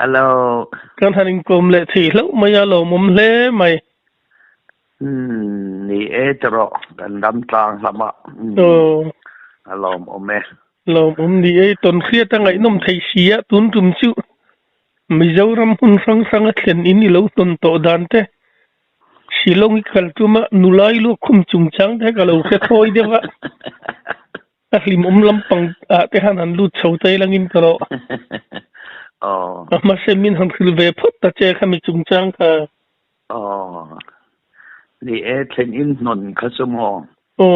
Hello. กันทันกลมเละทีแล้วไม่ยาโลมุมเละไหมนี่ตรอกันดำกลางละมะอารมณ์โอเมโลมุมดีต้นเครียดตั้งไงนมไทยเสียตุนตุ่มชิวไม่เจ้ารำหุ่นสังสังเขียนอินนี่เราต้นโตดันเตชิลงอีกขัลตุมานุลายลูกคุมจุงจังแต่ก็เราแค่ถอยเดียวอะลิมุมลำปังแต่หันลุดเสาใจลังอินตรออ๋อมาเซมินหันคือเวพตัดเจ้าขมิจุงจังค่ะอ๋อนี่เทนอินนนคัสมออ๋อ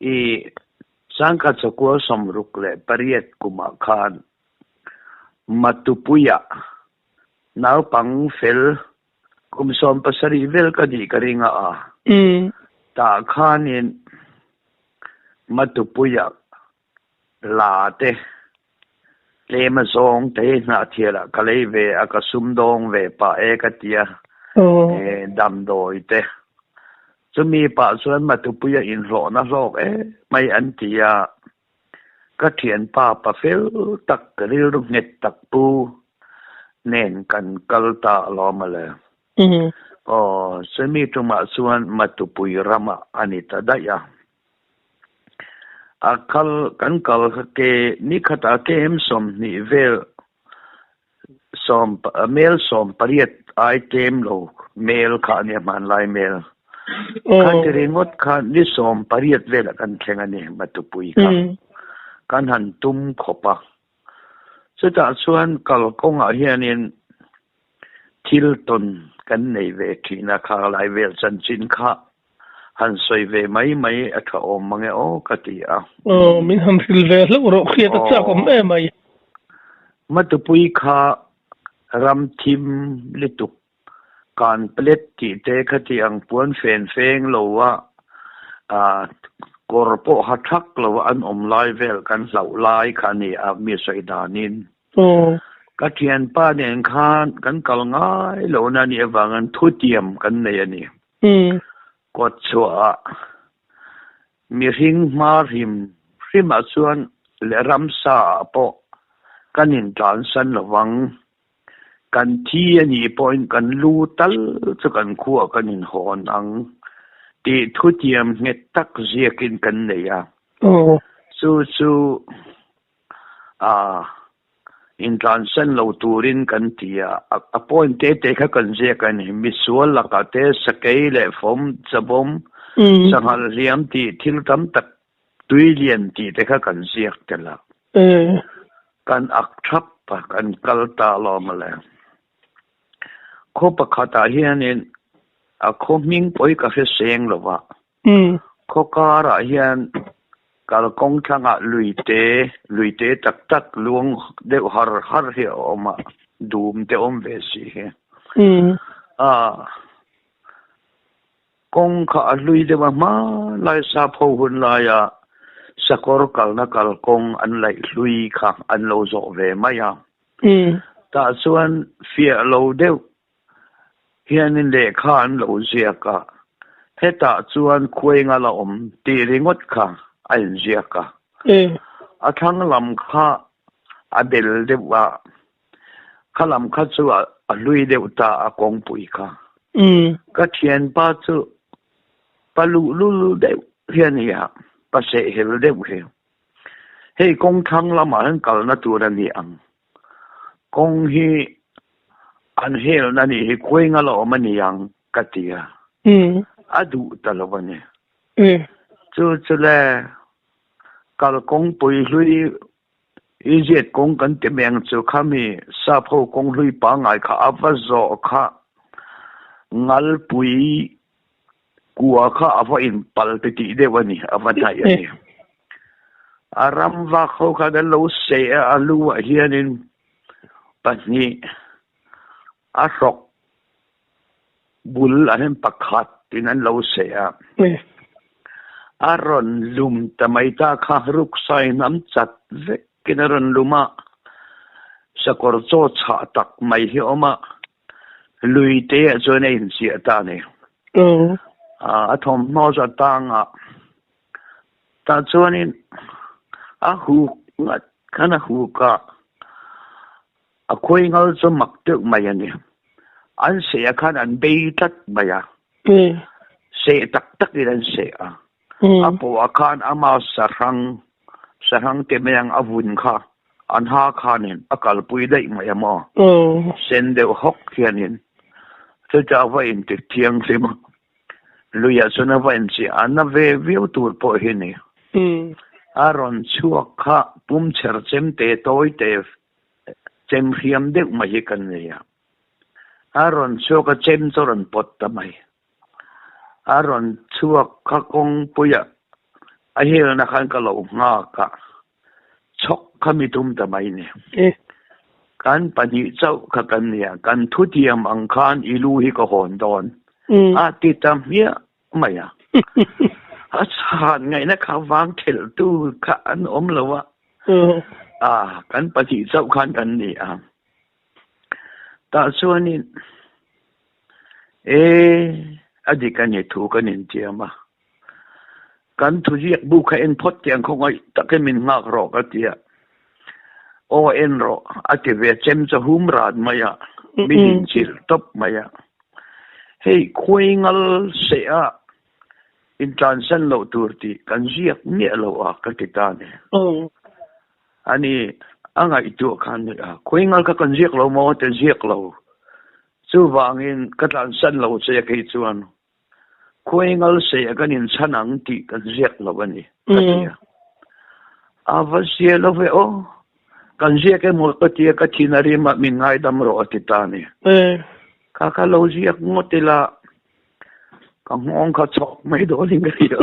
อีสังกัดสกัวสมรุกเล่ปริยตกุมาคานมาตุปุยะนาวปังเฟลกุมสมปัสรีเวลกดีกริงอาตาคานินมาตุปุยะลาเตเลมาซองเตนาเทียละกะเลยเวอากสุมดงเวปะเอกเตียดำโดยเตจะมีปะส่วนมาตุปุยะอินโลนะโลกไม่อันเตียก็เทียนป้าปะเฟลตักกะเรือเน็ตตักปูเน่นกันกัลตาลอมาเลยอ๋อจะมีตรงมาส่วนมาตุปุยรำอันนี้ตาได้ยาakal kan kal ke ni khata ke em som ni vel som mail som pariat item lo mail kha ni man lai mail kan ringot khan ni som pariat vel kan thenga ni matupui ka kan han tum khopa seta chuan kal kong a hianin tilton kan nei ve thina kha lai vel chan chin kha han soi ve mai atha om mange o katia min han sil ve lo ro khia ta cha kom mai matupui kha ram thim lituk kan plet ti te khati ang puan fen feng lo wa korpo hathak lo an om lai vel kan lau lai khani a mi soi danin katian pa nen khan kan kal ngai lo na ni awangan thutiam kan nei aniกดชัวมีหิงมาริมมาส่วนและรำซาปอกันอินทรานสันระวังกันที่นี่ปอยกันลูตัลจะกันขัวกันอินหอนังตีทุเทียมเงตักเสียกินกันเลยอ่ะสู้อินทรานสันเราตูรินกันที่ปอยเตะกันเสียกันมิสวลลักเตสเกยเลฟอมจะบอมสังหารเลี้ยมที่ทิลตัมตักตุยเลียนที่เตะกันเสียกันละกันอักทับปะกันกัลตาลอมาแล้วโคปะขาตาเฮียนินโคมิงปอยกาเฟเสียงหรอวะโคการะเฮียนกาลกงช่างลุยเตตักลวงเดวฮาร์เฮียออกมาดูมเตอมเวสีกงข้าลุยเดวมาไลซาพูหุนลายสกอร์กัลนักกงอันไลลุยข้าอันโลโซเวมายาแต่ส่วนเฟียโลเดวเฮียนินเดข้าอันโลเซียกะเฮตาส่วนคุยงาลอมตีริงดข้าอันเจียกะทั้งลำข้าเบลเดว่าข้าลำข้าชัวลุยเดวตาอากงปุยข้าก็เทียนป้าชัวปลุลุเดวเฮียนี่ฮะป้าเสเฮลเดวเฮเฮ้กงทั้งลำมันกัลนัตัวนี้อังกงฮีอันเฮลนั่นนี่ฮีคุยงาลอมันยังกัตยาดูตลอดเนี่ยจู่ๆเลยกาลกงปุยลุยอีเจ็ดกงกันเต็มยังจู่ข้ามีซาโพกงลุยปังไอข้าอัฟโซข้างัลปุยกัวข้าอัฟอินปัลไปตีเดวันนี้อัฟไทยนี่อารามว่าเขาข้าเดลเสียอาลูเฮียนินปัจนี้อาศกบุลอันนั้นปักขัดที่นั้นเราเสียอารอนลุมแต่ไม่ตาข้ารุกใส่น้ำจัดเวกินอารอนลุมาสกอร์โจชาตักไม่เหี้ยมาลุยเตะจนเองเสียตาเนี่ยทอมนอจะตังตาจวนนี้หูงัดขณะหูกะ คุยงั้นจะมักตึกมาอย่างนี้อันเสียขันอันเบยตัดมาอย่างเสียตักอีนั่นเสียปัวขันอามาสรังเต็มยังอาวุธค่ะอันหาขันอักลปุยได้มาอย่างมั้งเส้นเดียวหกเขียนินจะว่าอินติเทียงสิมั้งลุยส่วนว่าอินสิอันนั้นเวิวตัวพอเห็นนี่อารอนชัวข้าปุ่มเชิดเจมเตโต้เตฟเจมเรียมเด็กมาเยกันเนี่ยอารอนชัวก็เจมจรนปดทำไมอารอนชัวข้ากงปุยไอเฮลนักขันก็หลงงากะช็อกข้ามีตุ้มทำไมเนี่ยการปฏิเจ้าข้ากันเนี่ยการทุติยมอังคารอิลูฮิก็หอนดอนอาทิตย์ทำเนี้ยไม่อะอาจารย์ไงนะข้าวางเทลตู้ข้าอันอมแล้ววะกันปฏิเจ้าขันกันนี่แต่ส่วนนี้อดีตกันเนี่ยถูกกันเจียมากันทุเรียกบุคคลพดเตียงของไอ้ตะเกมินงากรอกเตียโอรออาทิเวเจมจะหุมราดมายะมีหินจิลตบมายะเฮ้ยคุยงัลเสียอินทรานเซนโลตูร์ตีกันเรียกเนี่ยเรากันติดตาเนี่ยอันนี้อันไงตัวขันเนี่ยคุยงัลกันเรียกเราโมแต่เรียกเราจู่วางอินกันเซนเราเสียกี่ส่วนคุยงัลเสียกันอินฉันอังตีกันเรียกเราวันนี้กันเนี่ยว่าเสียเราเว้อกันเรียกแค่หมดก็เทียก็ที่นารีมามีง่ายดำรอติดตาเนี่ยข้าเราเรียกหมดทีละก็มองเขาชอบไม่โดนลิงเดียว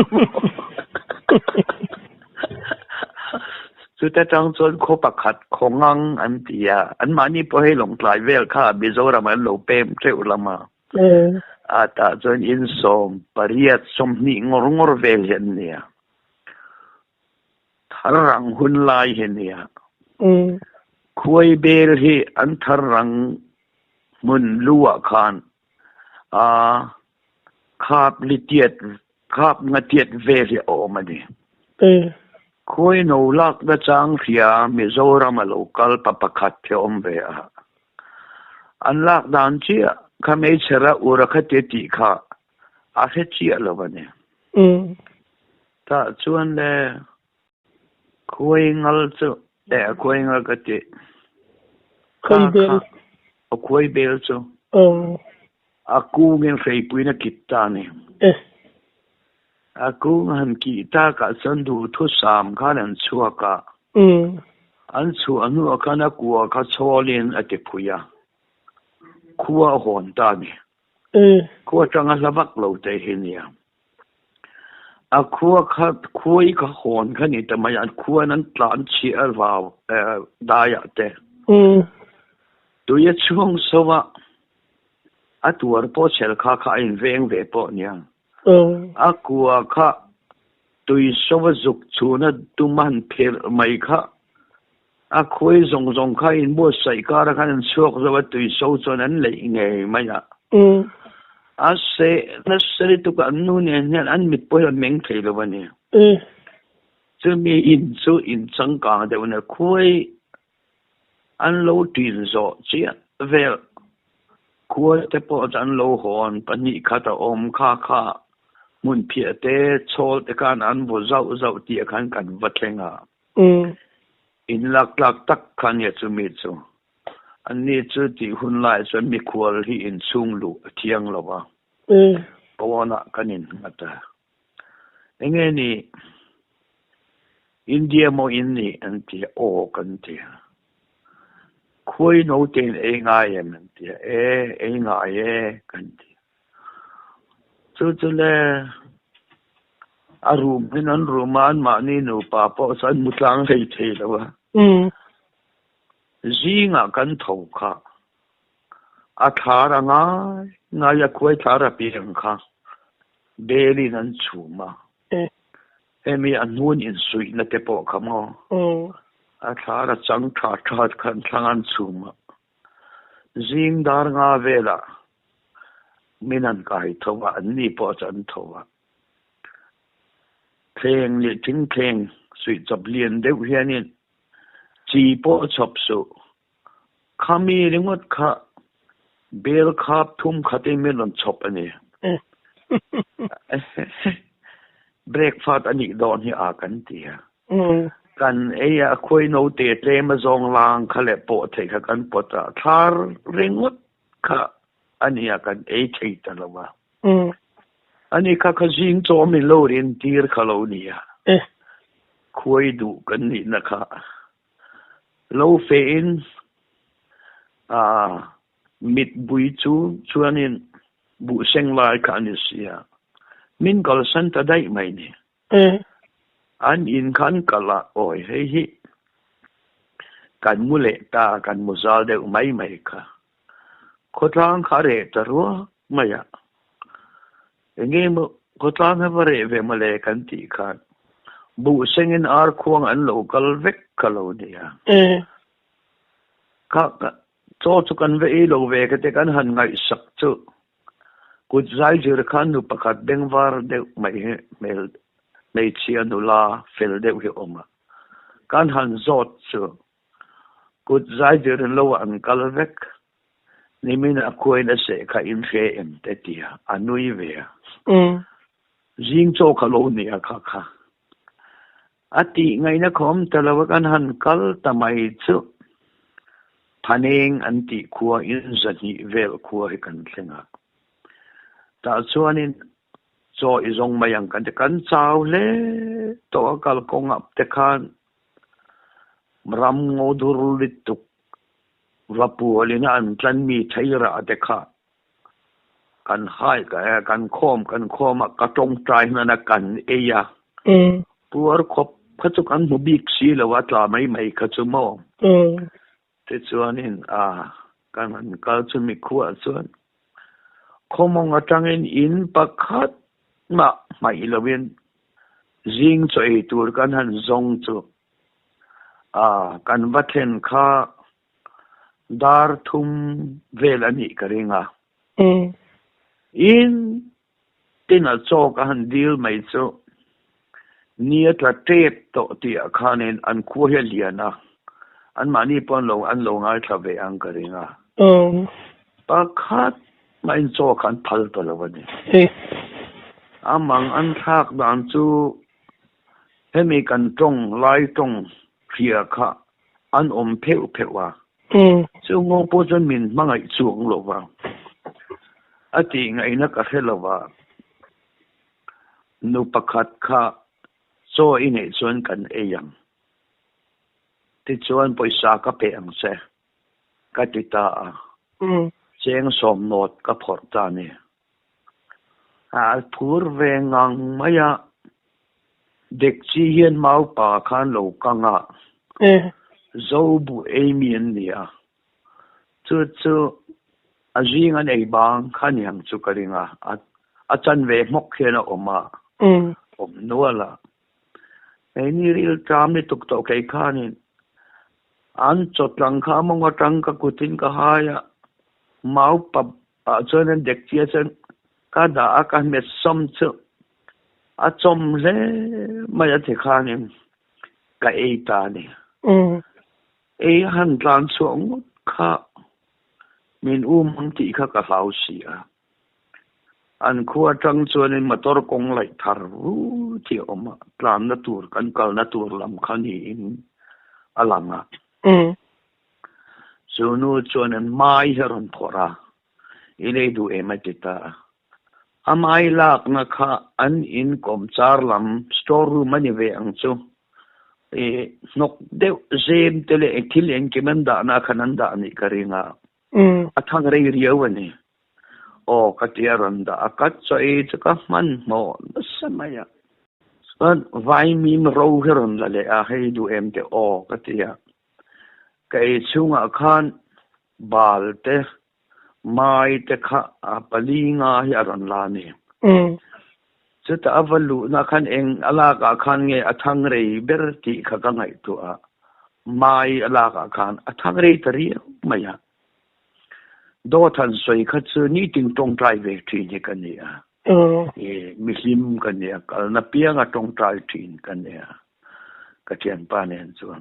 สุดท้ายจังจนเขาประคัดของงังอันเดียอันมานี่พอให้หลงกลายเวลข้าบิโซรามันโลเปมเทอุลามาแต่จนอินสมปริยัติสมนิงงรเวลเห็นเนี่ยทารังหุ่นลายเห็นเนี่ยคุยเบลฮีอันทารังมุนลัวขานข้าบลิเตียดข้าบงเตียดเวลีออกมาดิคุยโนลักดจังเสียมิโซรามาโลกัลปะปะขัดเทอมเบียอันลักดันเชียข้าไม่เชื่ออุระคติติข้าอาเชียแล้ววันนี้ถ้าชวนเลยคุยงัลจูคุยงัลกติคุยเบลจูaku ngin fei puina kitani aku han kita ka sandu thu sam khanan chuaka an chu anu akana kuwa kha cholin ate phuya khuwa hon ta ni khuwa tanga labak lo te hinia akhuwa kha khui ka hon khani tamaya khuwa nan tlan chi alwaw daya te tu ya chung sowaตัวพ่อเชลข้าข้าอินเวงเวปเนี่ยกูข้าตัวสวจุกชูนัดตุมันเพลไม่ข้าคุยส่งข้าอินบัวใส่การข้านั้นช่วยสวัสดิ์ตัวสวจนั้นเลยไงไม่อะเสนั่นสิตุกันนู่นเนี่ยอันมิดป่วยเม่งเทลวันนี้จะมีอินสู้อินสังกัดเดี๋ยวเนี่ยคุยอันโลดินโซเจียเวลคัวแต่พอจันโลหอนปนิขัดอมข้ามุนเพียเตโชลแต่การอันบ่เจ้าเตียขันกันวัดเลงอินลักตักขันเนี่ยจะมีจูอันนี้จะที่หุ่นลายจะมีควอลที่อินซุงลุเทียงหรอวะเพราะว่านักกันอินมาแต่ยังไงนี่อินเดียโมอินนี่อันที่โอกันที่คุยโน้ตเองไงมันที่เองไงกันที่สุดเลยอารมณ์นั้นรูมานมานี่หนูป้าพ่อสันมุตังให้เทแล้ววะจีงากันถูกค่ะอาทาระง่ายคุยทาระเปียงค่ะเบลีนั้นชูมามีอันนู้นอินสุยนั่นเตปอกขมอาทาระจังทากันทางอันชูมาจิงดาร์งาเวล่ามินันกายทว่าอันนี้พอจันทว่าเพลงนี่ทิ้งเพลงสุดจับเลียนเด็กเฮียนี่จีโปชอบสุ ข้ามีเรื่องว่าข้าเบลคาบทุ่มข้าเต็มไม่ลนชอบอันนี้เบรกฟาดอันนี้โดนที่อากันเดียกันคุยโนเตเตมาจงลางเขาเล็บปวดเทกันปวดทาร์เรื่องว่าข้าอันนี้กันเทตลอดว่าอันนี้ข้าจิงโจมิโลเรียนทีร์ข้าโลนี่คุยดูกันนี่นะคะโลเฟนมิดบุยจูชวนนินบุเซงลายกันนี่เสียมินกอลสันตัดได้ไหมเนี่ยอันอินขันกะละโอ้ยเฮ้ยกันมุเลตากันมุซาเดอไม่ค่ะขดลางขาเรตรัวไม่อะอย่างงี้มุขดลางให้บริเวณมาเลกันตีกันบุเซงินอาร์ควงอันโลกัลเวกกะโลเนี่ยข้าโจทุกันเวอีโลเวกเตกันหันไงสักจุกุดใจจืดขันนุปกัดเบงวาร์เดอไม่เชียนุลาเฟลเดอหิอมากันหันโจจุกุดใจจืดโลอันกัลเวกนี่มินคุยนั่นเสกอินเฟเอ็มเตติอาอันนุยเวียจิงโจคาโลเนียค่ะอติไงนะคอมแต่ละวันหันกัลทำไมจุพันเองอันติขัวอินสันนิเวลขัวให้กันเสียงอ่ะแต่ส่วนนี้โจอีจงมายังกันจะกันเจ้าเล่ตัวกัลกงอับเตคันรำงดูรุลิตุกรับปัวลินันจันมีใช้ระเตคะกันให้กันโคมกระตรงใจนั่นกันเอียปัวคบขัดกันมุบิกซีแล้วว่าตาไม่ขัดมองแต่ส่วนนี้กันก็จะมีขั้วส่วนคมองจังอินปักขัดมาไม่ละเว้นจิงช่วยตัวกันหันจงจูกันวัดเห็นข้าดาร์ทุมเวลานี้กระเรงอินตินาโจกันดีลไม่โจเนี่ยตระเทศโตที่อาคารนี้อันคู่เฮียนะอันมานี่ปนลงอันลงอะไรทว่าอังกฤษปักขัดไม่โจกันพัลตัวละวันนี้มังอันทักบางจูให้มีกันตรงไล่ตรงเพียค่ะอันเพลว่าซึ่งงงปูจนมินมังไอสูงหรอว่าอติไงนักเทลว่านุปขัดค่ะโซอินเอส่วนกันยังที่ส่วนไปสากเปียงเสกติตาเสียงสมโนดกับพอร์ตานี่พูดเวงังมายาเด็กที่เห็นมาป่าขันโลกังโจบุเอมีนเนี่ยจู่อาจิงันไอบางขันยังจุกริงอาจารย์เวกมกเขียนออกมานัวละไอ้นี่รีลจามนี่ตุกตกไอ้ข้านี่อันจดหลังข้ามงจังกับกุตินก็หายมาปับจนนั้นเด็กเจี๊ยบก็ด่ากันเม็ดซ้ำจู่จมเลยไม่ได้ที่ข้านี่ก็ไอ้ตานี่ไอ้หันหลังสวงข้ามินมังตีข้าก็เล่าเสียอันขั้วจังจวนนี้มาตรกงไหลทารุที่ออกมาตามนัตูร์กันกัลนัตูร์ลำคันนี้อลังอ่ะส่วนนู้นจวนนั้นไม่เห็นพอระอีเลยดูไม่ติดตาไม่ลักนะคะอันอินคอมซาร์ลำสตอรูมันนี่เวงจูนกเดียวเซมเตเลทิเลนกิมันด่านาขนันด่านี่กระริงอ่ะทางเรียวันนี้กัตยารันดากัตโซเอจกัมันโมนั่นสมัยส่วนวายมีมรู้เรื่องละเลยให้ดูเตกัตยาไก่ช่วงอาคารบาลเตไม่เตข้าปลีงาฮิอารันลานี่จะแต่อวัลลุนักขันเองอลากอาคารเงยทางเรย์เบอร์ติข้ากันไงตัวไม่อลากอาคารทางเรย์ตรีไม่ยากดูท่านสวยขัดซื้อนี่ถึงตรงใจเวทีนี่กันเนี่ยมิสลิมกันเนี่ยก็นับเพียงตรงใจทีนกันเนี่ยกระเทียนป้าเนี่ยส่วน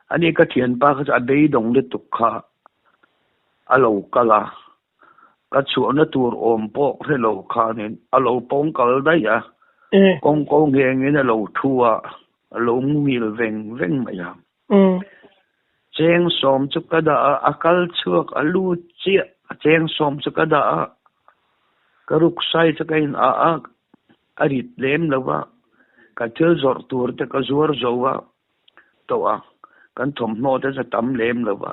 อันนี้กระเทียนป้าเขาจะได้ดงเลือดตุกขา alo kala ka chu na tur om po relo khanin alo pong kal dai a kong ngin alo thua alo mil veng maya cheng som chu kada akal chuak alu chi cheng som chu kada karuk sai chu kain a arit lem lawa ka thil zor tur te ka zuar zowa to a kan thom no te sa tam lem lawa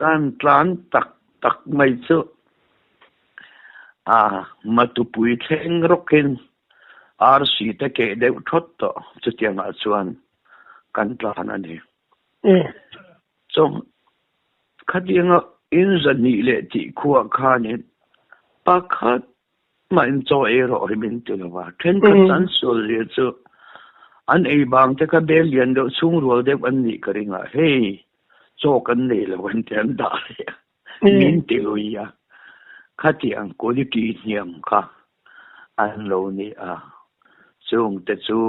kan tlan tak mai chu matupui theng rokin RC te ke de thot to chu tiang a chuan kan tlan ani so khadinga in zani le ti khuwa khanin pakhat man cho ero rimin tuwa then khan sol le chu an ei bang te ka bel lian do chung rual de an ni karinga hey cho kan nei le wan tian da min te loya khati ang ko di ti niam kha an lo ni chung te chu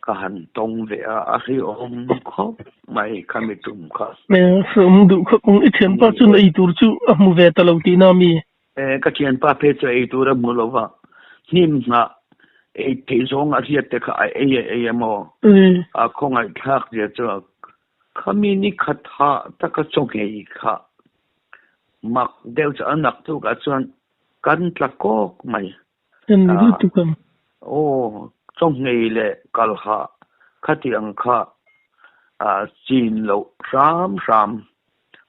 ka han tong ve a ri om kho mai kamitum kha me sum du kho kong I thian pa chu nei tur chu mu ve ta lo ti na mi ka thian pa pe chu ei tur mu lo wa nim na ei te zong a riat te kha ei mo khong ai thak je chu khami ni khatha ta ka chong ei kha mak del cha anak tu ka chuan kan tla kok mai ni tu kam trong ngày lệ kal ha khati ang kha chin lo ram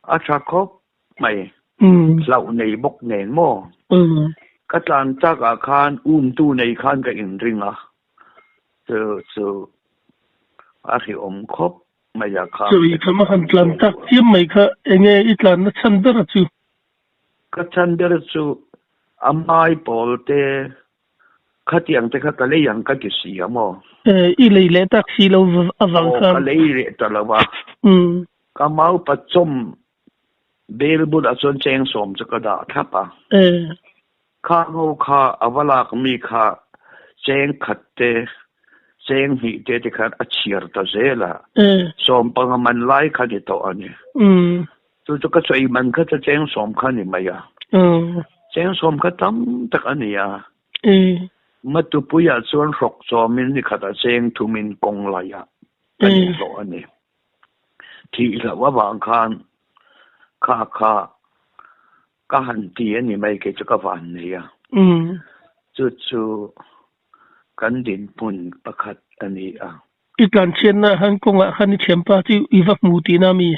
acha khop mai lau nei bok nen mo katlan ta ka khan tu nei khan ka in ringa so a hi khop mai ya kha so I kama han tlan ta chiam mai kha enge I tlan na chan ber chu ka chan ber chu amai polte khatiang te kha le yang ka ki si amo I le taxi lo avang kha ka le re ta lawa ka mau pa chom bel bu da chon cheng som cha ka da thapa kha ngo kha avala mi kha cheng khatte cheng hi te kha achiar ta zela som pa man lai kha de to ani tu ka choi man kha cha cheng som kha ni maya cheng som kha tam tak ani ya matupuya chuan rok chomin ni khata cheng thumin kong laya ani lo ani thi la wa wang khan kha ka han ti ani mai ke chu ka van ni ya chu kan din pun pakhat ani I tlan chen na han konga han chempa ti I va mu ti na mi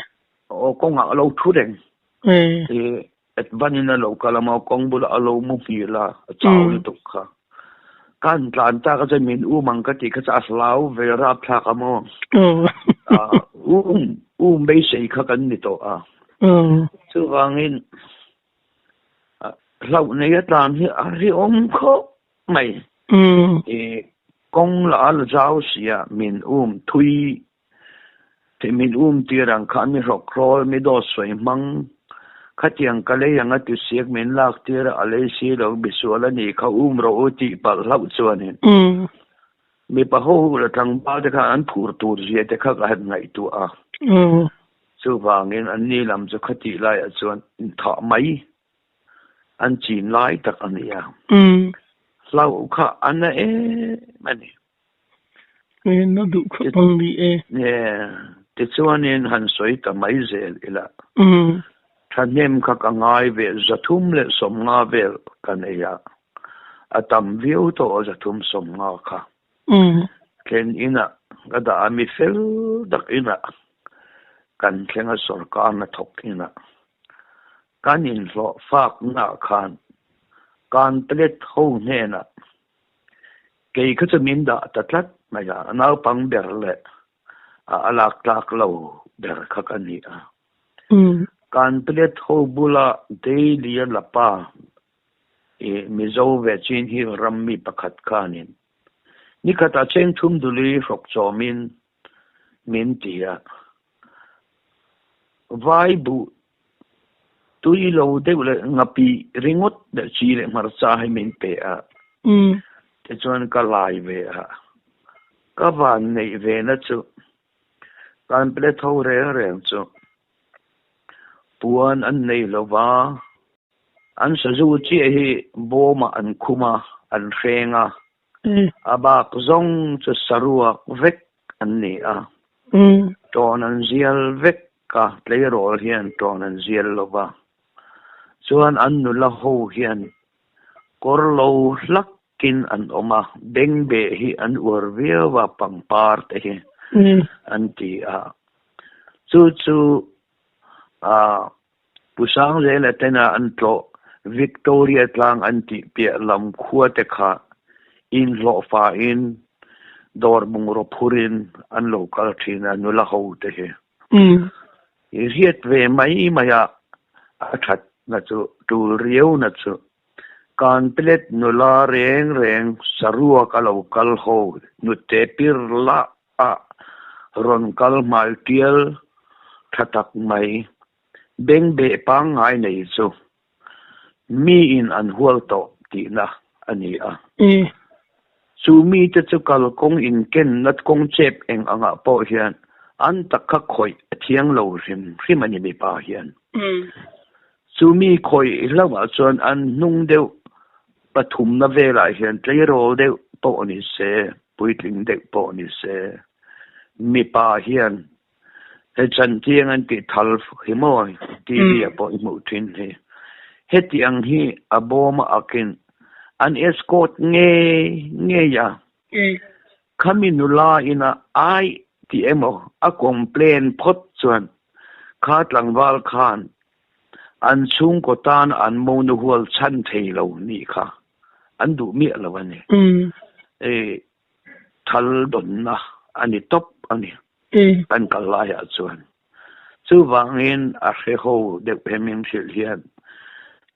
konga lo thu deng et vanina lo kala ma kong bula alo mu pi la chaw ni tuk kha kan tlan ta ka min mang ka ti ka sa slau ve ra phla ka mo be sei kha kan ni to chu wangin lau ne ya tlan hi a ri om kho mai kong la al zau sia min thui te min tirang kha mi rok rol mi do soi mang khatiang kale yang atu siak men lak tira ale si lo bisuala ni kha ro ti pal lau chuanin mi pa ho la tang ba de kha an phur tur je te kha ga ngai tu chu wangin an ni lam chu khati lai a chuan tha mai an chin lai tak ania lau kha an mani no du kho pang ni te chuanin han soi ta mai zel ila thanem kha ka ngai ve zathum le som nga vel kaneya atam viu to zathum som nga kha ken ina gada ami fel dak ina kan thenga sarkar na thok ina kanin lo fak na khan kan tlet ho ne na ke kha chamin da tatlat maya na pang ber le alak tak lo ber kha kani kan tlet ho bula daily la pa mizo ve chin hi rammi pakhat kanin ni khata cheng thum duli rok chomin min tia vai bu tui lo de le ngapi ringot de chi le mar cha hai min pe te chuan ka lai ve ka van nei ve na chu kan tlet ho re chu puan an nei lova an sazu chi hi boma an khuma an hrenga abak zong chu sarua vek an ni a ton an zial vek ka playrol hian ton an zial lova chuan an nula ho hian korlo hlakin an oma bengbe hi an urviawa pangpar te hi an ti a chu pusang zela tena an tlo Victoria tlang an ti pia lam khua te kha in lo fa in dor bung ro phurin an local thina nula ho te he riet ve mai maya athat na chu tu rieu na chu kan plet nula reng sarua ka local ho nu te pir la a ron kal mal tiel thatak mai beng be pang ai nei chu mi in an hual to ti na ani a chu mi te chu kal kong in ken nat kong chep eng anga po hian an takha khoi thiang lo rim ani mi pa hian chu mi khoi lawa chuan an nung deuh pathum na vela hian tleirol deuh po ni se puitling deuh po ni se mi pa hian he chan tiang an ti thal hi moi ti bia po i mu thin he heti ang hi aboma akin an escort nge ya khaminula ina ai ti emo a complain phot chuan khat langwal khan an chung ko tan an mo nu hual chan thei lo ni kha an du mi alawani thal don na ani top ani kan kalaya chuan chu wangin a he ho de pemim sil hian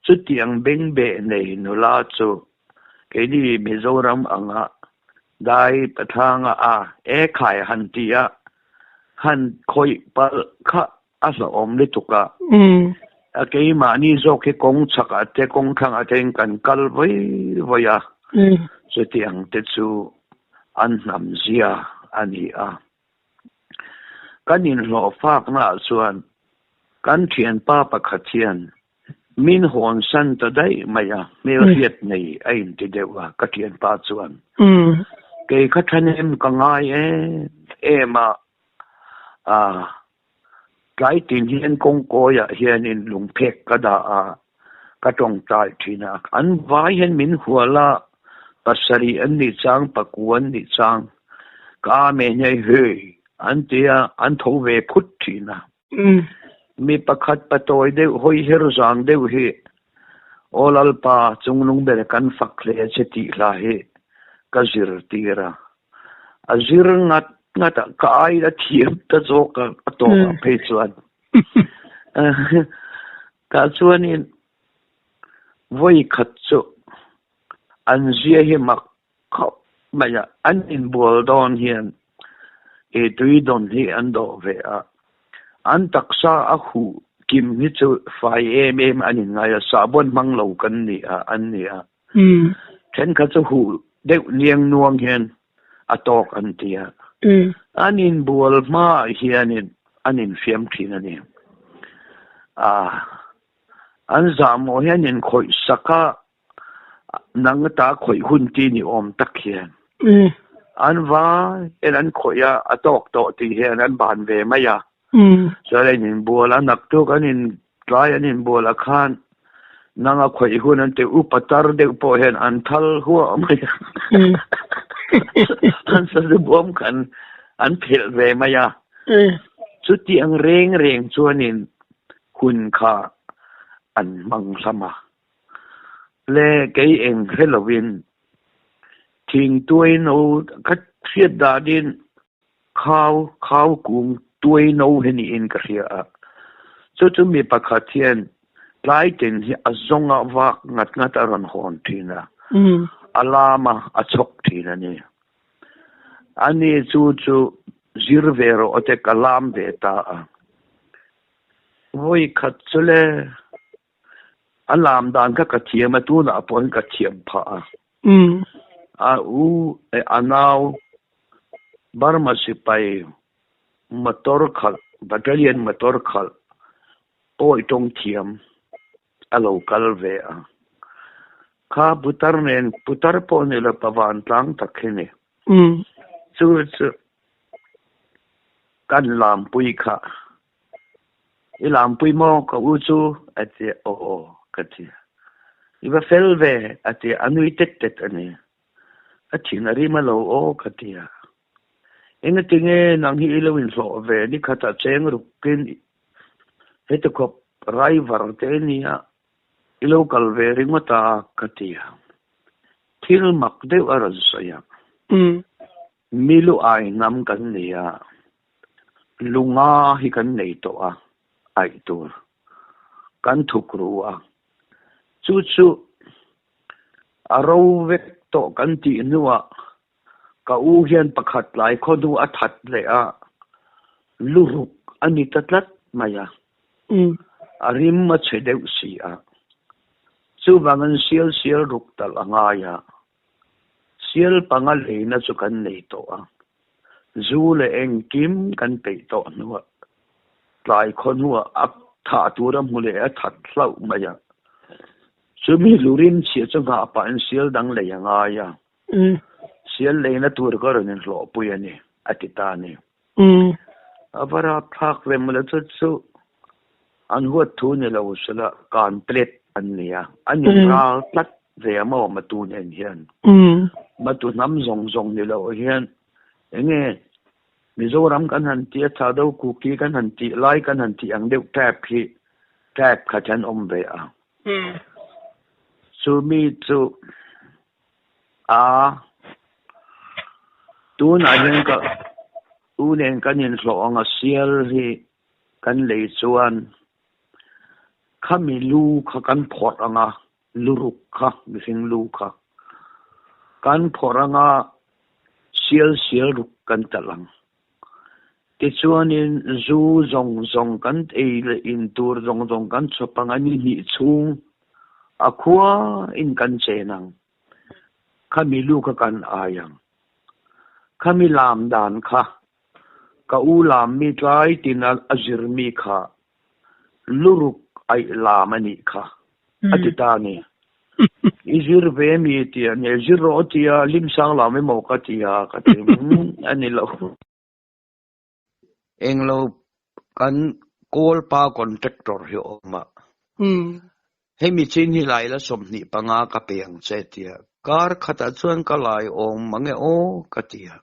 chu tiang beng be nei nula chu ke di mizoram anga dai pathanga a khai han tia han khoi pal kha asa om le tuka a ke ma ni zo ke kong chaka te kong thang a teng kan kal voi ya chu tiang te chu an nam zia ani a kanin lo fak na chuan kan thian pa pakhathian min hon san ta dai maya mel hiat nei ain ti dewa ka thian pa chuan ke khathanem ka ngai ema kai tin hian kong ko ya hian in lungphek ka da a ka tong tai thina an vai hian min huala pasari an ni chang pakuan ni chang ka me nhai he an tia an tho ve phut thina mi pakhat patoi de hoi her zang de hi olal pa chungnung ber kan fakle cheti la he ka zir tira azir ngat ka ai da thiam ta zo ka to pe chuan ka chuan in voi khat chu an zia hi mak kho maya an in bol don hian e tui don hi an do ve a an taksa a hu kim hi chu fai em ani ngaya sabon manglo kan ni a an ni a then kha chu hu deuh niang nuang hian atok an tia anin bual ma hianin anin fiam thin ani an zamo hianin khoi saka nang ta khoi hun ti ni om tak hian an va an khoya atok to ti hian an ban ve maya so lenin bual anak tu kanin try anin bual a khan nanga khoi hun an te upatar de po hian an thal huwa maya an sa bom kan an phel ve maya chu ti ang reng chuanin hun kha an mang sama le cái eng Halloween thing tuai no ka thiat da din khau kum tuai no heni in ka ria chu chu mi pakhathian lai ten hi azonga wak ngat aron hon thina alama achok thina ni ani chu zirvero ote kalam beta voi khat chule alam dan ka thiam tu na pon ka thiam pha anau barma sipai motor khal battalion motor khal oi tong thiam alo kal ve a kha putar nen putar po ne la pawan tlang takhene chu kan lam pui kha ilam pui mo ka u chu ati o kati iba fel ve ati anui tet ani ati na ri ma lo o kati a enga tinge nang hi ilowin so ve ni khata cheng rukin heto kop rai var te ni a ilo kal ve ringota kati a thil mak de araz saya milu ai nam kan nia lunga hi kan nei to a ai tur kan thukru a chu aro vek to kan ti nuwa ka u hian pakhat lai khodu a that le a luruk ani tatlat maya arim ma chedeu si a chu bangan sial ruk tal anga ya sial pangal e na chu kan nei to a zu le eng kim kan pe to nuwa lai khonua ak tha turam hule a that hlau maya sumi lurin chi chunga pa an sial dang le anga ya sial le na tur ko ron lo puyani atitani avara phak vemla chu an huat thu ne lo sala kan plate an nia an ra plat ve ma ma tu nen hian ma tu nam zong ne lo hian enge mizoram kan han ti tha do ku ki kan han ti lai kan han ti ang deu tap khan om ve a so mi chu a tu na hian ka u nen kan in lo anga sial hi kan lei chuan khami lu kha kan phot anga luruk kha bising lu kha kan phoranga sial ruk kan talang ti chuan in zu zong kan ei le in tur zong kan chopanga ni chung a khua in kan chenang khami lu kha kan ayang khami lam dan kha ka u lam mi tlai tin azir mi kha luruk ai lamani kha atitani izir ve mi tia ne ziro tia lim sang la me mo ka tia ka ti ani lo englo kan kol pa contractor hi oma hemi chin hi lai la som ni panga ka peng che tia kar khata chuan ka lai ong mange o ka tia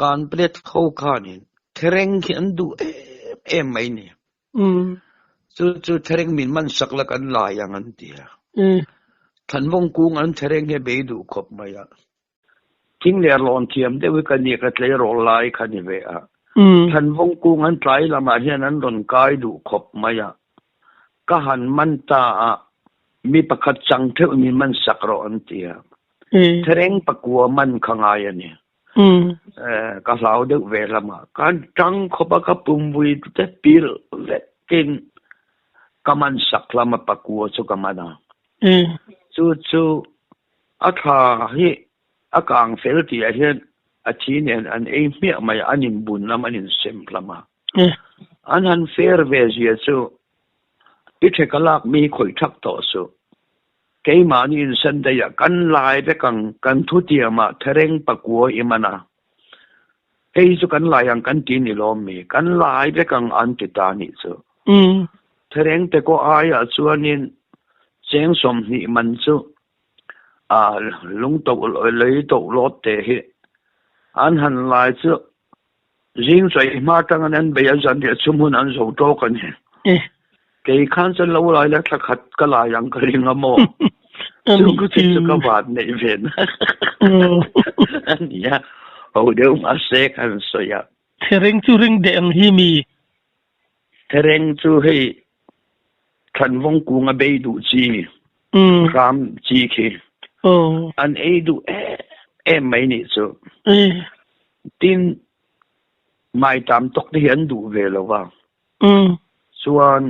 kan plate kho khanin thereng hi an du em mai ni chu thereng min man sakla kan la yang an tia than vong kung an thereng he be du khop maya king le lon thiam de we kan ni ka tle ro lai khani ve a than vong kung an trai lama hian an don kai du khop maya ka han man ta mi pakhat chang the mi man sakro an tia thereng pakua man khangai ani ka lau de ve lama kan tang khopa ka pumwi te pil lekin kaman saklama pakua chu kamana chu atha hi akang fel ti a hian a thinen an ei mi mai anin bun lam anin sem lama an han fair ve zia chu i thekalak mi khoi thak to su ke mani in san da ya kan lai be kan thu ti ma thereng pakua imana ei chu kan lai ang kan ti ni lo mi kan lai be kan an ti ta ni chu thereng te ko aya chuanin cheng som ni man chu lung to lei to lot te hi an han lai chu jing zai ma tang an be ya zan de chumun an zo to kan he ke khan chan lo lai la thakhat ka la yang ka ring amo chu ku chi chu ka wat nei ven an ya ho de ma se kan so ya thereng chu ring de ang hi mi thereng chu hei than vong ku nga be du chi ram chi ki an ei du em mai ni chu tin mai tam tok de hian du ve lo wa chuan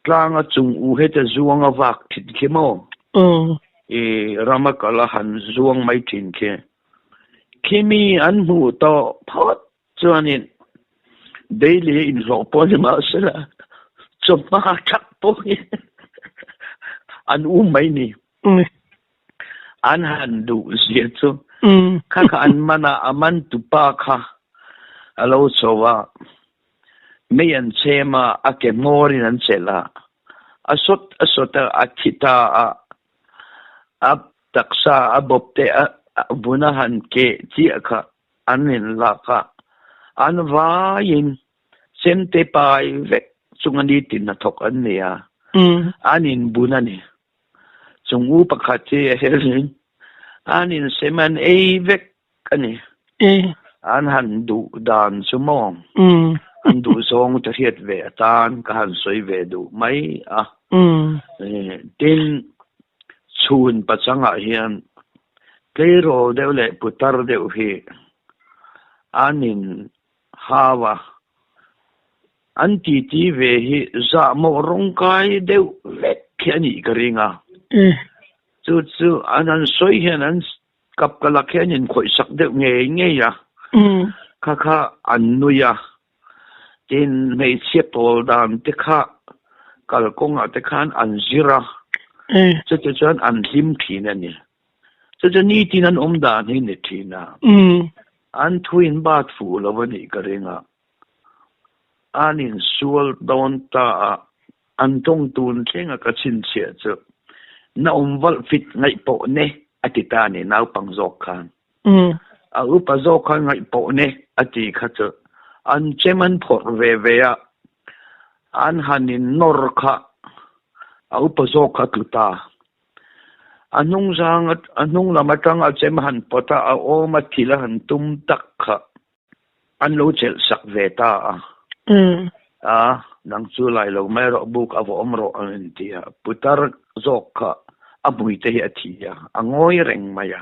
tlang a chung u heta zuang a wak thit khemo ramakala han zuang mai thin khe khimi an mu to phot chuanin daily in lo pon ma sala chụp mà chắc bôi ăn mấy nè ăn hàn đủ gì chứ khác ăn mà na ăn tụ ba khá alo chowa mấy anh xem mà cái mori anh xem là asot akita taksa bopte bunahan ke chia kha anin la kha anvain semte pai ve chungani tin na thok an nia anin bunani chungu pakhati helin anin seman e ve ani an han du dan sumong an du song ta hiet ve tan ka han soi ve du mai tin chun pachanga hian keiro deule putar deu hi anin hawa anti ve hi za mo rongkai deu ve khiani karinga chu anan soi hian an kap kala khianin khoi sak deu nge ya kha annuya tin mei siapol dan te kha kalkonga te khan anjira chuan an hlim thin ani chu ni tin an omdan hi ne thina an thuin bat fu lovani karenga anin sual don ta an tong tun thenga ka chin che chu na omwal fit ngai po ne atita ne nau pangjok khan a upa zo khan ngai po ne ati kha chu an cheman phor ve ya an hanin nor kha a upa zo kha tuta anung lamatang a chem han pota a o mathila han tum tak kha an lo chel sak ve ta nang chu lai lo mai ro buk avo omro an tia putar zo kha a bui te hi athia angoi reng maya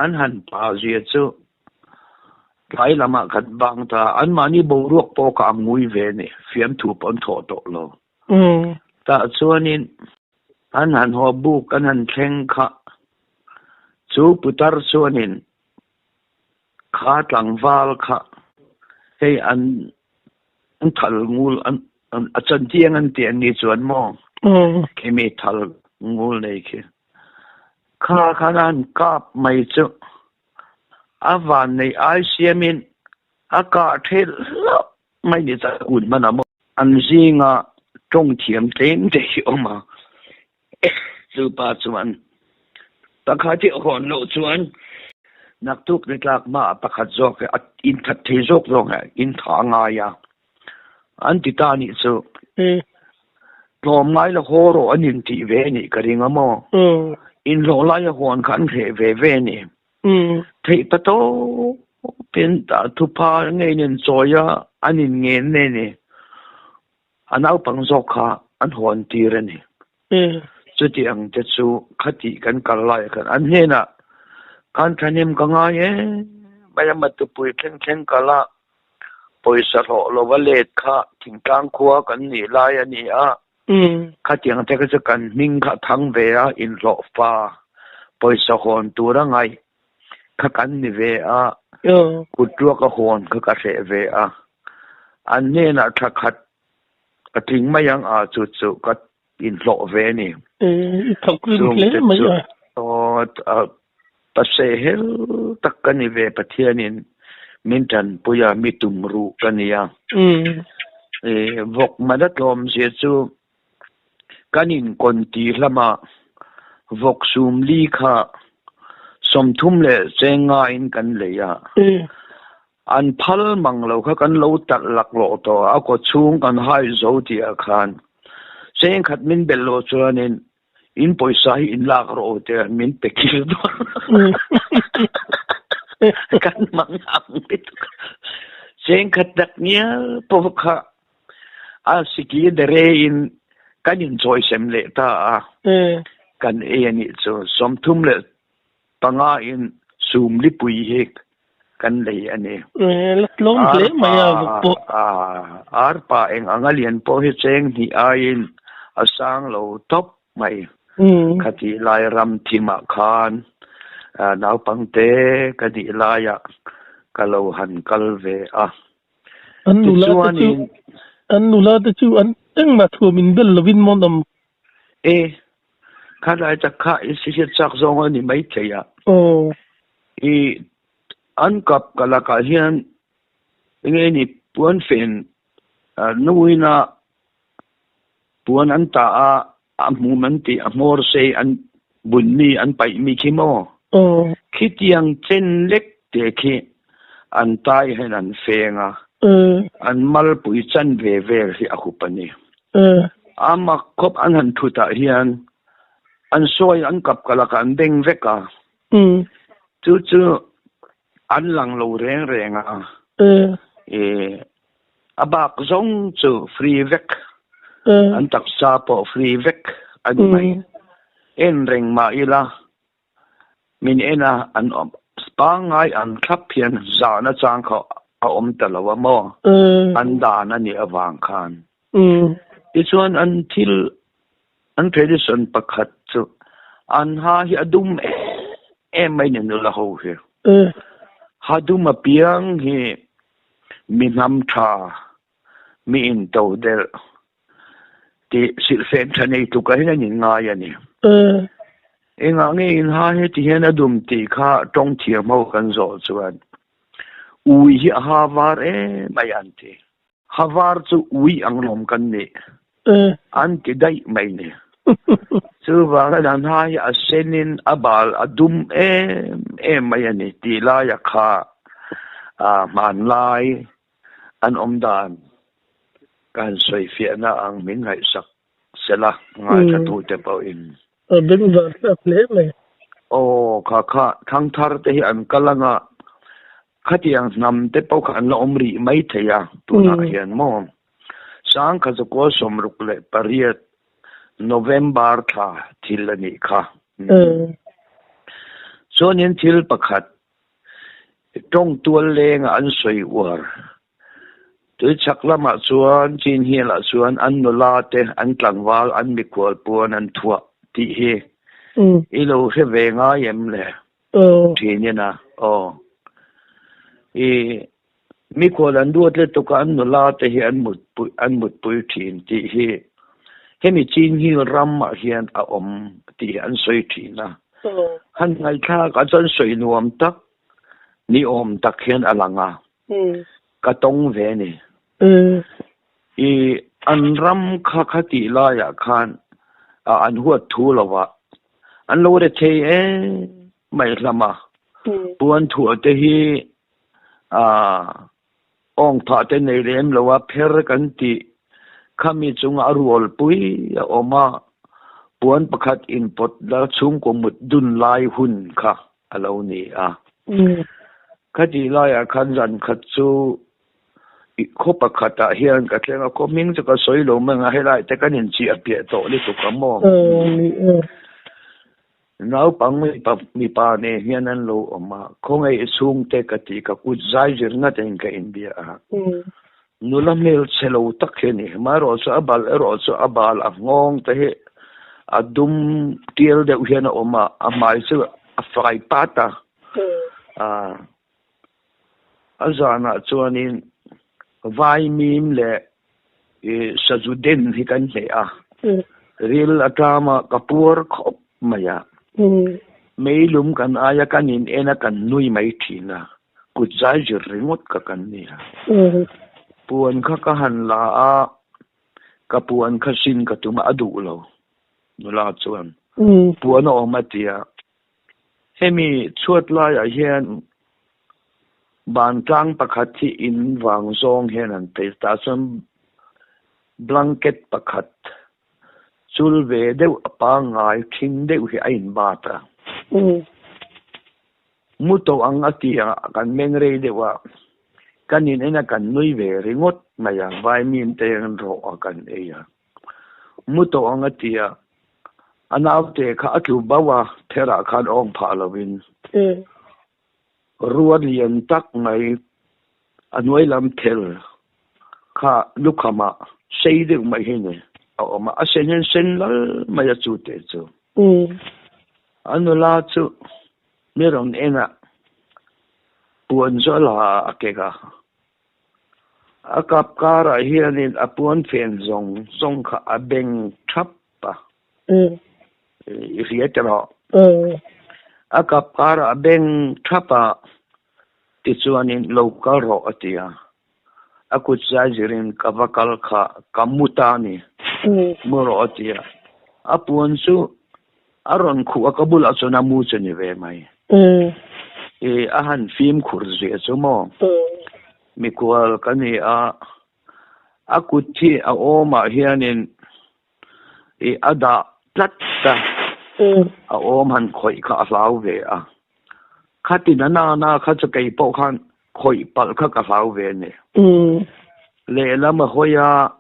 an han pa zia chu kai lama khat bang ta an mani bo ruak po ka ngui ve ni fiam thu pon tho to lo ta chuanin an han ho buk an han thleng kha chu putar chuanin kha tlangwal kha hei an thal ngul an achan tiang an ti an ni chuan mo kemi thal ngul nei khi kha nan kap mai chu avan nei ai siamin aka thel mai ni cha un manamo an zinga tong thiam tlem te oma chu pa chuan pakhati hon lo chuan naktuk ni tlak ma pakhat zok in that the zok long in tha nga ya an ti ta ni chu lom ngai la horo anin ti ve ni karinga mo in lo la ya hon khan ve ni thei pato pen ta thu pa ngei nen zoya anin ngen ne ni anau pang zokha an hon ti re ni chu ti ang te chu khati kan kal lai kan an hena kan thanim ka nga ye bayam tu pui thleng kala poisa lo walet kha thingtang khuwa kan ni lai ani a khatiang te ka kan ning kha thang ve a in lo fa poisa hon tura ngai kha kan ni ve a kutwa ka hon ka se ve a an ne na thakhat ating mayang a chu ka in lo ve ni thakrin hle maya pase hel takani ve pathianin mintan puya mitumru kania vok madat lom je chu kanin konti lama vok sum li kha somthum le chenga in kan leya an phal manglo kha kan lo tat lak lo to a ko chung kan hai zo ti a khan cheng khat min bello chuanin in poisa hi in lak ro te min pekil do kan mang ang pit cheng khat dak nia po kha a siki dere in kan in joy sem le ta kan e ani chu somthum le panga in sum li pui hek kan lei ani long hle maya po ar pa eng angalian po hi cheng ni ain asang lo top mai khati lai ram thima khan nau pangte kadi laya kalau han kalve an nula ta chu an Eng mà thua mình bên lovin mon đầm khá lại chắc khá sẽ chắc giống hơn mấy thế à ăn cặp cả là cả hiện nghe ni buôn phiền nuôi na buôn ăn ta mu mình thì mor say ăn bún mi ăn bảy mi khi mò khi tiếng trên lek để khi ăn tai hay ăn phèn ăn mal bụi chân về về thì aku pani mà cốp ăn hành thu ta hiện ăn xôi ăn cặp cả là cả ăn đeng vét cả chú ăn lăng lâu rèn rèn bác giống chú free vét ăn tắc sa po free vét ăn mày en rèn mà ila mình ăn spa ngay ăn khắp hiền giả nó trang họ ta là vợ mò ăn đàn anh ấy vàng khan chuan ăn thil ăn tradition pakhat chu ăn ha hi adum em mai nên là hậu hi hadum a piang hi mi nam tha mi in tàu del ti sil fen thani tu ka hin ni nga ya ni nga nge in ha hi ti hen adum ti kha tong thiam ho kan zo chuan ui hi havar mai an ti havar chu ui anglom kan ni an ti dai mai ni chu wa dan ha ya senin abal adum mai ani ti la ya kha man lai an dan kan soi fia na ang min ngai sak sela ngai tha tu te pau in ben va sa ple mai kha thang thar te hi an kalanga khatiang nam te pau kha an la omri mai theya tu na hian mo sang kha ko som ruk le pariat November tha thilani kha so nin thil pakhat tong tual leng an soi war tu chaklama chuan chin hi la chuan an nula te an tlangwal an mikwal puan an thua ti hi ilo he venga yem le thinina mikwal an duat le to ka an nula te hi an mut pui thin ti hi hemi chin hi ram ma hian a ti an soi thina han ngai kha ka chon soi nuam tak ni tak hian alanga ka tong ve ni an ram kha ti la ya khan an huat thu lawa an lo de the mai lama puan thu te hi ong tha te nei lem lawa pher kan ti khami chung arul pui oma puan pakhat in pot la chung ko mut dun lai hun kha alo ni khati la ya khan jan khat chu ko pakhata hian ka tlenga ko ming chu ka soi lo manga helai te kanin chi apia to li tu ka mo nau pang mi pa ne hian an lo oma khongai chung te ka ti ka ku zai jir na ten ka india nulam mel chelo takheni maro so abal ngong te he adum tiel de hian oma amai chu afai pata azana chuanin vai mim le sajuden hi kan le ril atama kapur khop maya meilum kan aya kanin ena kan nui mai thina kutzai jir ringot ka kan ni puan kha han la kapuan kha sin ka tuma adu lo nula chuan puan o matia hemi chuat la ya hian ban tang pakhat thi in wang zong hian an pe ta chum blanket pakhat chul ve deuh apa ngai thing deuh hi a in bata muto ang atia kan mengre dewa kanin ena kan nui ve ringot maya vai min te an ro kan eya muto ang atia anaw te kha atlu bawa thera khan ong phalawin ruat lian tak ngai anoi lam thel kha lukhama seide mai hene ma asenen sen lal maya chu te chu anula chu meron ena puan zo la akega akap kara hianin apuan fen zong kha abeng thappa rietero akap kara abeng thapa tichuanin local ro atia akut sajirin kavakal kha kamutani muro atia apuan su aron khu akabul achona mu chani ve mai ahan film khurzi chumo mikual kani akuti a oma hianin ada platta a om han khoi kha lau ve khatina na kha cha kai po khan khoi pal kha ka lau ve ne le lama hoya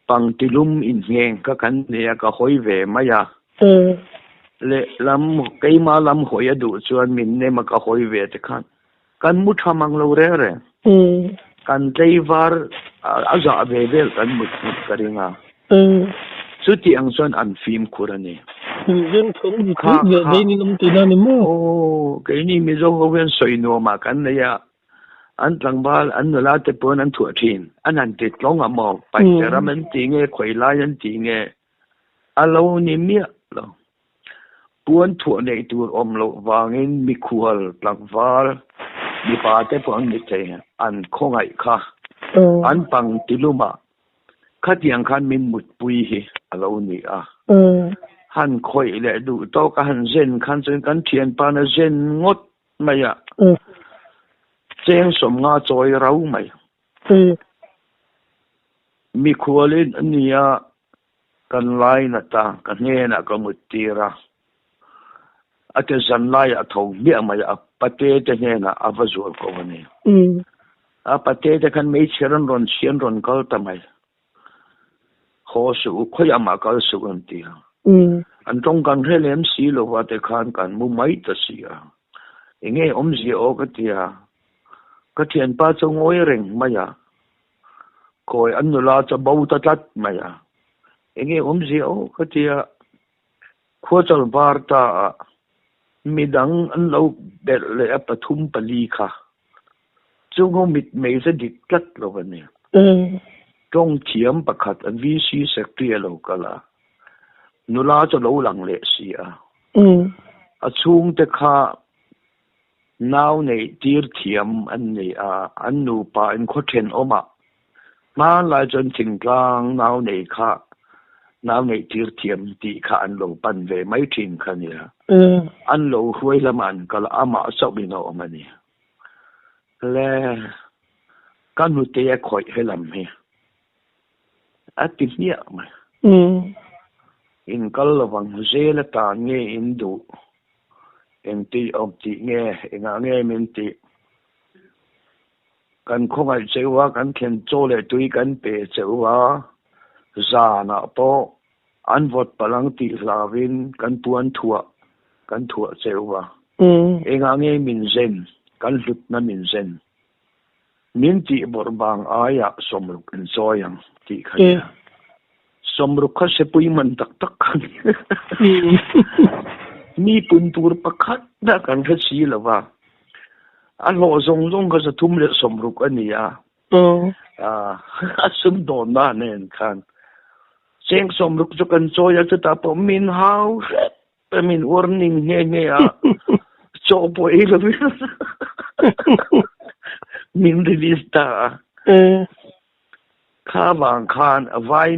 pangtilum in heng ka kan ne ka hoi ve maya le lam kai ma lam hoya du chuan min ne ma ka hoi ve te khan kan mu thamang lo re kan teivar aza ve vel kan mut karinga chuti ang son an film khurani zen thong ni khu ve ve ni nam ti na ni mo ke ni mi zo ho ven soi no ma kan ne ya an tlangbal an la te pon an thu thin an ti tlong amo pai ra man ti nge khoi la yan ti nge alo ni mi lo puan thu nei tur om lo wangin mi khual tlangwal mi pa te pon ni te an khongai kha an pang tiluma khatiang khan min mut pui hi alo ni han khoi le du to ka han zen khan chen kan thian pa na zen ngot maya cheng som nga choi rau mai mi khualin ania kan lai na ta kan ne na ka mutira ate zan lai a thong mi mai a pate te ne na avazul ko ni a pate te kan mei chiran ron sian ron kal ta mai ho su khoi ama kal su kan ti an tong kan relem si lo wa te khan kan mu mai ta si enge om ji o ka tia ka thian pa chung oi reng maya koi an nu la cha bau ta tat maya enge om ji o ka tia kho chal bar ta midang an lo ber le pathum pali kha chung ho mit mei se dik kat lo ni tong thiam pakhat an vc secretary lo kala nula cho lo lang le si a chung te kha now nei tir thiam an nei an nu pa in khothen oma ma la jon thinglang now nei kha now nei tir thiam ti kha an lo pan ve mai thing khania an lo huai laman kala ama so bino omani le kan nu te khoi helam he atimia ma in kalwang zela ta nge indu enti opti nge nga nge minti kan khongai chewa kan khen chole tui kan pe chewa zana po an vot palang ti lawin kan puan thua chewa nga nge min zen kan lut na min zen min ti borbang aya somruk en soyang ti khaya somruk kha se pui man tak kan mi puntur pakhat na kan kha si lawa an lo zong ka sa thum le somruk ania asum don na nen khan seng somruk chu kan choya chu ta po min hau min warning nge cho po ilo min release ta kha wang khan vai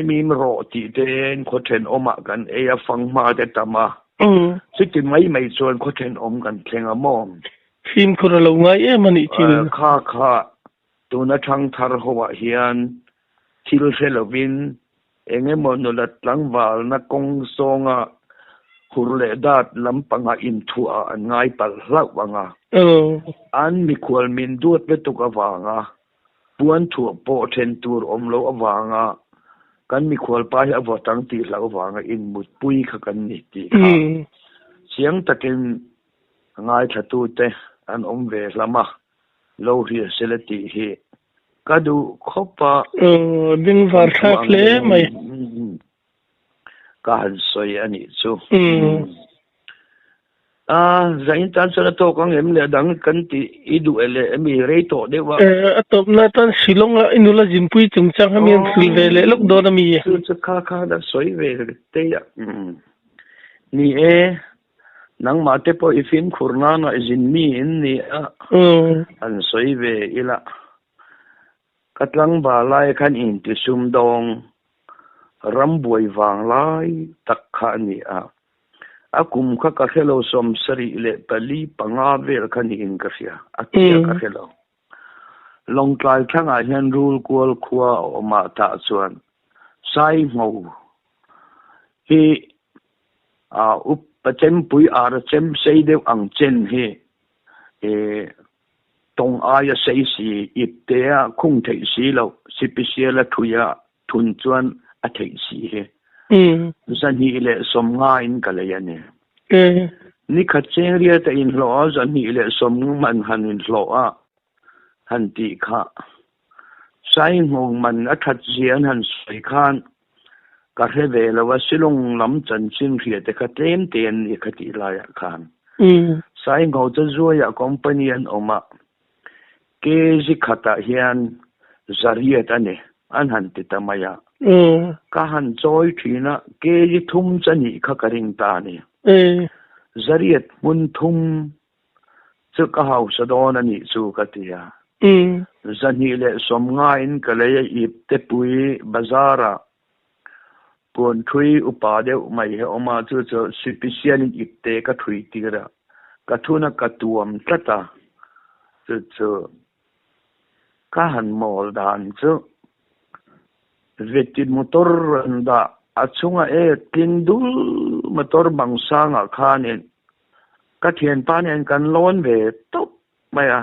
mim ro ti ten khothen oma kan e fang ma te tama sikin mai chuan khothen om kan thlenga mom fin khura lo ngai e mani thil kha tuna thang thar howa hian thil selovin enge monulat langwal na kong songa hurle dat lampanga in thua an ngai pal hlawanga an mi khwal min duat le tuka wanga puan thua po then tur omlo awanga kan mi khwal pa hi awatang ti hlaw wanga in mut pui kha kan ni ti kha siang takin ngai thatu te an omve lama lo hi selati hi kadu khopa ding var thakle mai kan soi ani chu zain tan sana to kang em le dang kan ti idu ele mi rei to de wa atop na tan silong la inula jimpui chungchang hamian silve le lok do na mi chu kha da soi ve te ya ni e nang ma te po ifin khurna na jin mi in ni a an soi ve ila katlang ba lai khan in ti sum dong ram boi wang lai tak kha ni a akum kha ka khelo som sari le pali panga vel khan in ka sia atia ka khelo long tlai thanga hian rul kual khuwa oma ta chuan sai ngo hi up pachem pui ar chem sei deu ang chen hi tong aya sei si iptea khung thei si lo sipisiala thuya thun chuan a thei si he zan hi le som nga in kalayane ni khacheng ria ta in lo zan hi le som man han in lo a han ti kha sai ngong man a that jian han sai khan ka heve lo wa silong lam chan chin ria te kha tem ten ni khati la ya khan sai ngau cha zo ya company an oma ke ji khata hian zaria ta ne an han ti tamaya ka han choi thina ke ji thum chani kha karing ta ne zariat mun thum chu ka hau sa don ani chu ka tia zani le som nga in kalaya ip te pui bazara pon thui upa de mai he oma chu chu sipisian ip te ka thui tira ka thuna ka tuam tata chu ka han mol dan chu vetin motor da achunga tindul motor bangsanga khanen ka thian panen kan lon ve top maya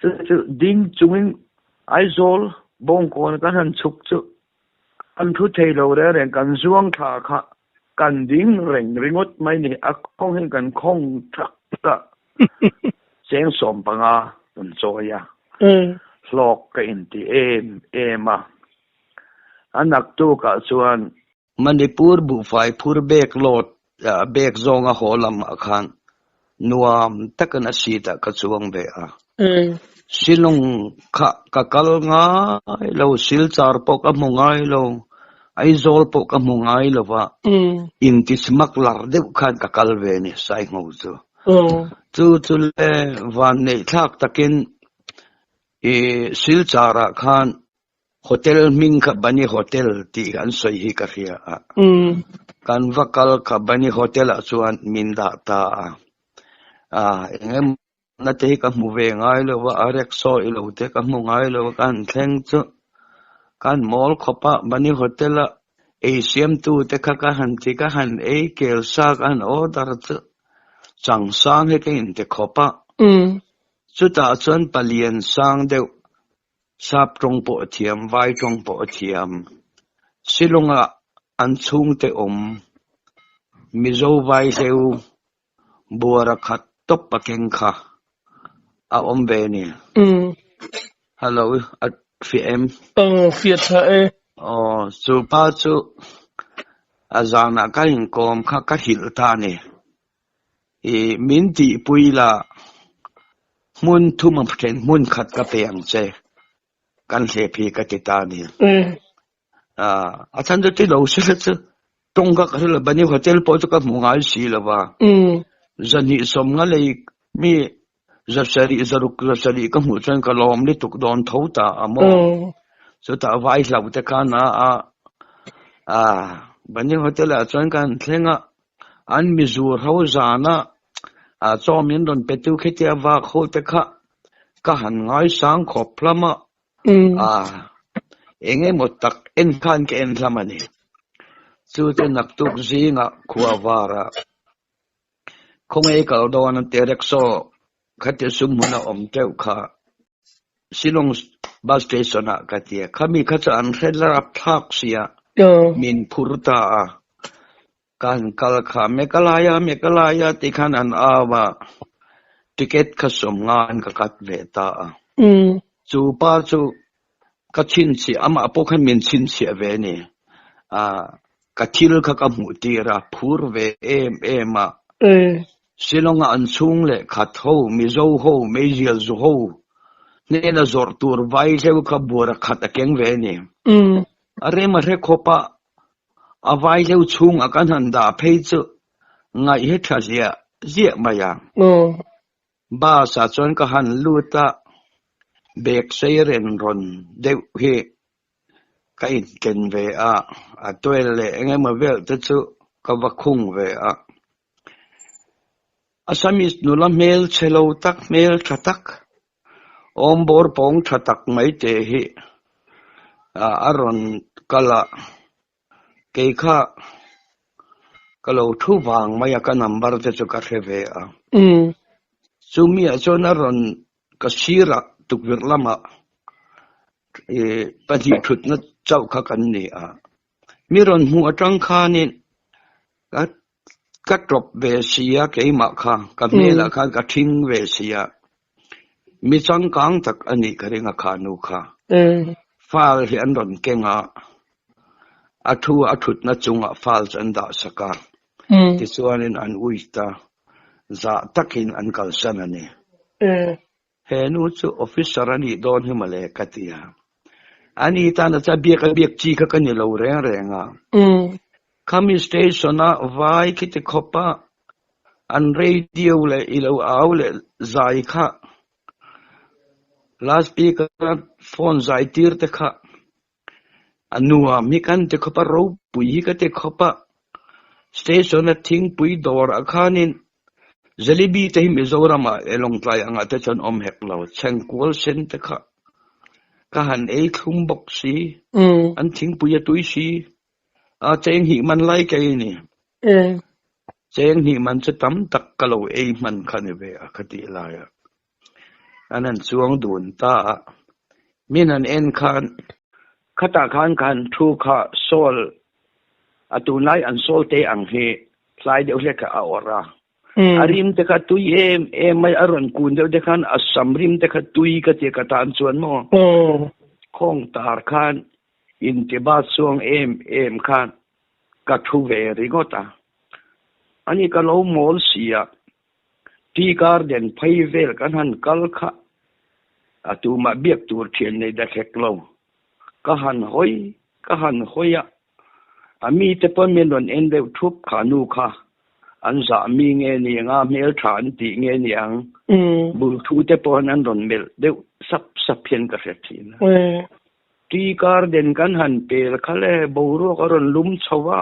chu ding chungin aizol bong kon kan han chuk chu an thu thei lo re kan zuang tha kha kan ding ringot mai ni a khong hen kan khong thak ta cheng som panga un choya lok ka in ti ema anak tu ka chuan Manipur bu fai phur bek lot bek zonga holam akhan nuam takan asita ka chuang be a silong kha ka kal nga lo sil char pok a mongai lo ai zol pok a mongai lo wa in ti smak lar de khan ka kal ve ni sai ngau chu le van nei thak takin sil chara khan hotel ming ka bani hotel ti an soi hi ka ria kan vakal ka bani hotel a chuan min da ta engem na te ka mu ve ngai lo wa arek so i lo te ka mu ngai lo kan thleng chu kan mall khopa bani hotel a asiam tu te ka han ti ka han kel sa kan order chu chang sang he ke in te khopa chu ta chuan palian sang deu sap trong po thiam vai trong po thiam silunga an chung te mizo vai seu buara khat top pakeng kha a ve ni hello at fm fiat ha chu pa chu azana ka in kom kha ka hil ta ne min ti puila mun thum phen mun khat ka peang che kan le phi ka ti ta ni a chan de ti lo se chu tong ka la bani hotel po chu ka mungal si la wa zani som nga le mi zasari ka mu chan ka lom le tuk don tho ta amo so ta vai la te ka na bani hotel a chan kan thlenga an mi zur ho zana cho min don petu khetia wa kho te kha ka han ngai sang khop lama enge motak en khan ke en lamani chu te nak tuk zinga khuawara khonge ka don te rekso khate sumuna teu kha silong bus station a katia khami khacha an khela thak sia min phurta kan kal kha mekalaya ti khan an awa ticket khasum ngan ka kat ve ta chu pa chu ka chin si ama po khan min chin si ave ni ka thil kha ka mu ti ra phur ve em silonga an chung le khat ho mi zo ho me zial zo ho ne na zor tur vai leu ka bura khat akeng ve ni are ma re khopa a vai leu chung akan han da phei chu ngai he tha zia maya ba sa chon ka han luta bek seiren ron deu he ka in ken ve a toile enge ma vel te chu ka va khung ve Asamis nula mel chelo tak mel thatak ombor pong thatak mai te hi aron kala keikha kalo thu wang maya ka number te chu ka theve chumi a chon aron kasira tukvir lama pati thut na chau kha kan ni miron hu atang khanin ka drop về xia cái mà kha ka mela kha ka thing về xia mi chang kang tak ani kare nga kha nu kha fal hi an ron kenga athu athut na chunga fal chan da saka ti chuanin an uita za takin an kal sanani he nu chu officer ani don himale katia ani ta na cha biak chi kha kan ni lo renga Kami station na vai kiti khopa an radio le ilo au le zai kha last speaker phone zai tir te kha anua mi kan te khopa ro pui ka te khopa station na thing pui dor akhanin jalebi te mizorama elong tlai anga te chan om hek lo chengkol sen te kha ka han ei khum bok si an thing pui tui si cheng hi man lai kai ni cheng hi man che tam tak kalo ei man khani ve akhati la ya anan chuang dun ta min an en khan khata khan thu kha sol atu lai an sol te ang he slai de ule ka awara arim te ka tui em mai aron kun de khan asamrim te ka tui ka te ka tan chuan mo khong tar khan in te ba suang em khan ka thu ve rigota ani ka lo mol sia ti garden phai vel kan han kal kha atu ma biak tur thien nei da khek lo ka han hoya ami te pon men don en de thup kha nu kha an za mi nge ni nga mel than ti nge ni ang bul thu te pon an don mel de sap phen ka fe thin ti garden kan han pel khale boru karon lum chawa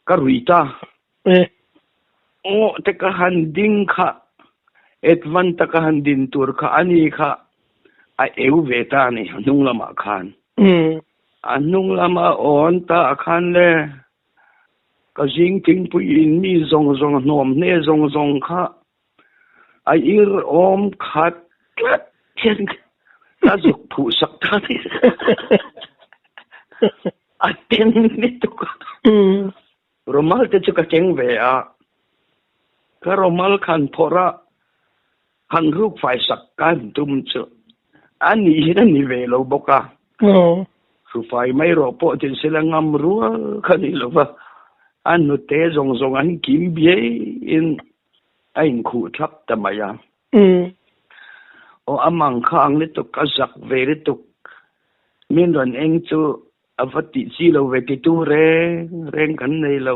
karuita te ka han ding kha etwan ta ka han din tur kha ani kha a eu veta ni nung lama khan anung lama on ta khan le ka jing ting pu in ni zong nom ne zong kha a ir om khat chen ta dục phụ sắc ta thì à tiếng nít tục romal te chuka cheng ve ka romal khan phora khan ruk fai sak kan tum chu ani hina ni ve lo boka su fai mai ro po tin sila ngam ruwa khani lo ba an nu te zong an kim bie in ain khu thap ta maya o amang khang le tuk azak ve le tuk min ron eng chu avati chi lo ve ti tu reng kan nei lo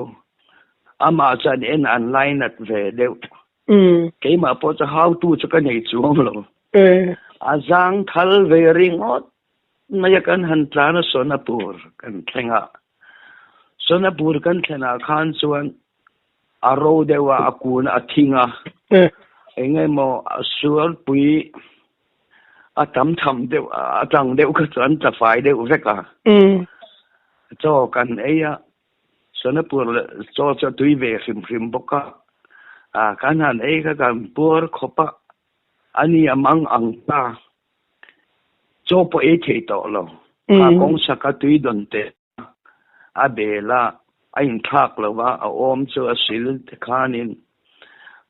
ama chan en online at ve deu ke ma po cha how to chu ka nei chu lo azang thal ve ringot maya kan han tlana sonapur kan thenga sonapur kan thena khan chuan aro dewa akun athinga engei mo sual pui atam tham deu atang deu ka chuan ta fai deu veka cho kan eya sonapur cho tui ve hrim boka kan han ei ka kan pur khopa ani amang angta cho po e thei to lo ka kong saka tui don te a bela ain thak lo wa a om chu a sil te khanin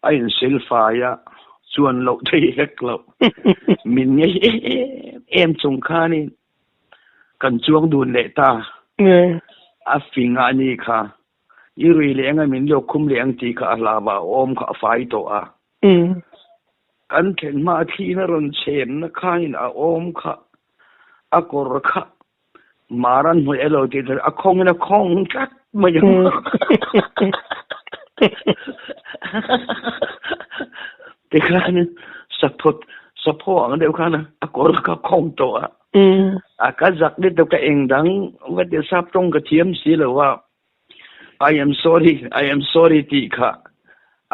ain sil fa ya chuan lo thei hek lo min nge em chung khanin kan chuang dun le ta a finga ni kha irui le nga min lo khum le ang ti kha la ba om kha fai to a kan khen ma thi na ron chen na khain a om kha a kor kha maran ho elo ti a khong na khong chat ma yo te khan support ang deu khan a kor kha khong to a ka zak ni to ka eng dang wa de sap tong ka thiam si lo wa I am sorry ti kha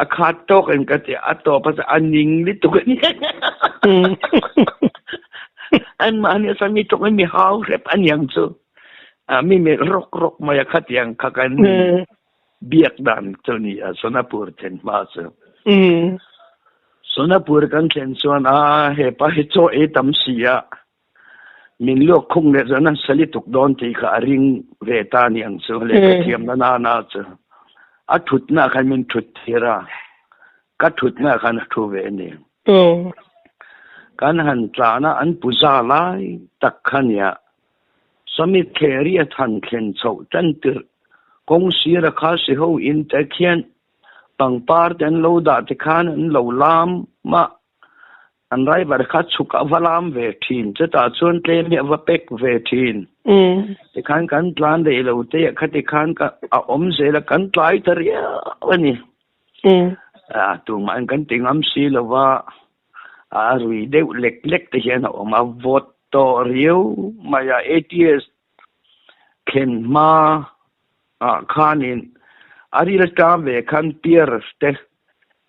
a khat tok en ka te a to pa aning li to ni an ma ni sa mi to mi hau rep an yang chu a mi me rok ma ya khat yang kha kan biak dan chu ni a sonapur ten ma chu sonapur kan chen chuan a he pa he cho e tam sia min lok khung le zana sali tuk don ti kha ring ve ta ni ang chu le ka thiam na na chu a thut na khan min thut thira ka thut na khan thu ve ni kan han tla na an puza lai tak khan ya sami kheri a than khen chho tan tir kong sira kha se ho in ta khian pang par den lo da te khan an lo lam ma an rai bar kha chuka valam ve thin cha ta chon tle mi wa pek ve thin te khan kan plan de lo te kha te khan ka a om se la kan tlai taria ani tu man kan tingam si lo wa a rui de lek te hian o ma vot to riu ma ya ATS ken ma a khanin ari la ta ve khan pier te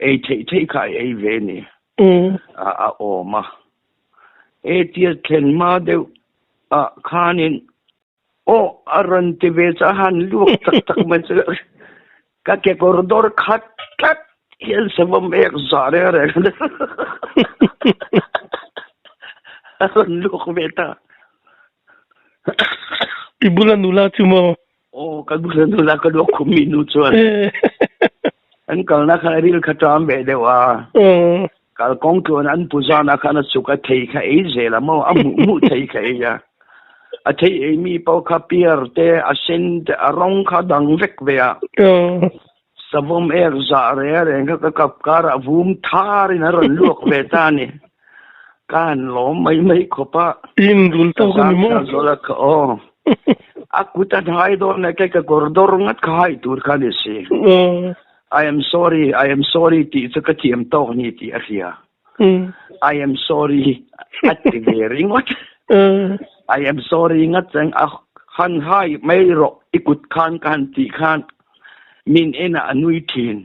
e te kai e ve ni a oma ATS ken ma de a khanin o aran te ve cha han luok tak man se ka ke corridor khat hiel sabam ek zare re aran luok beta ibulan nula chumo kan bulan nula ka do ku minuto an kal na kharil khatam be de wa kal kong tu an puzana kana suka thei kha e zela mo amu thei kha ya a thei e mi pau kha pier te a sen a rong kha dang vek ve ya savom er za re ka kap kar avum thar in ron luok ve ta ni kan lo mai khopa in dul to ko mo zola ka akuta dhai do na ke ka gordor ngat khai tur kha ni si I am sorry ti ka tiam to ni ti asia I am sorry at the very what I am sorry ngat sang a khan hai mai ro ikut khan ti khan min ena anui thin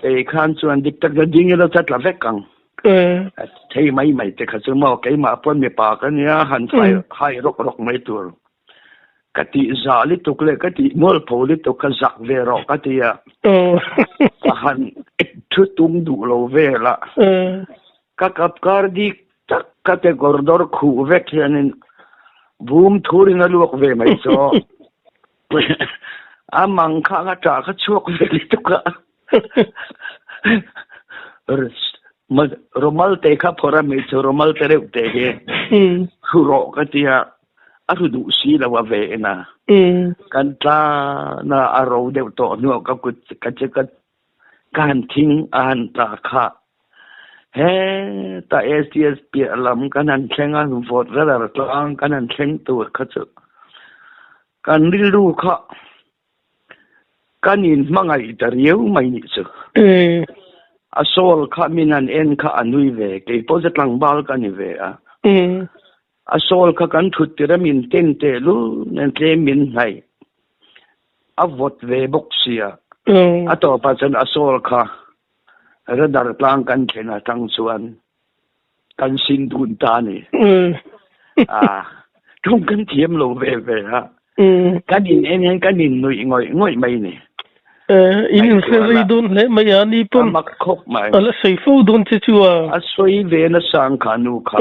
e khan chuan dik tak da ding la chat la vekang thei mai te kha chu mo ke ma pon me pa ka nia han hai rok mai tur kati zali tukle kati mol poli to ka zak ve ro kati ya han thu tum du lo ve la ka kap kar di tak kate gordor khu ve khianin boom thuri na luok ve mai so amang kha ka ta ka chuak ve li to ka romal te kha phora me so romal tere te he ro kati ya aru du si la wa ve na kan ta na aro de to no ka kut ka che ka kan thing an ta kha he ta STS pi alam kan an thenga hu vot ra ra tlang kan an theng tu kha chu kan ri ru kha kan in mangai ta riu mai ni chu asol kha minan en kha anui ve ke pojet lang bal kan ni ve a asol ka kan thut tira min ten te lu nen tle min hai avot ve boxia ato pa chan asol kha radar tlang kan thena tang chuan kan sin dun ta ni thong kan thiam lo ve ha kan in kan in ngoi mai ni in se don le mai ani pon mak khop mai ala sei fo don che chua asoi ve na sang khanu kha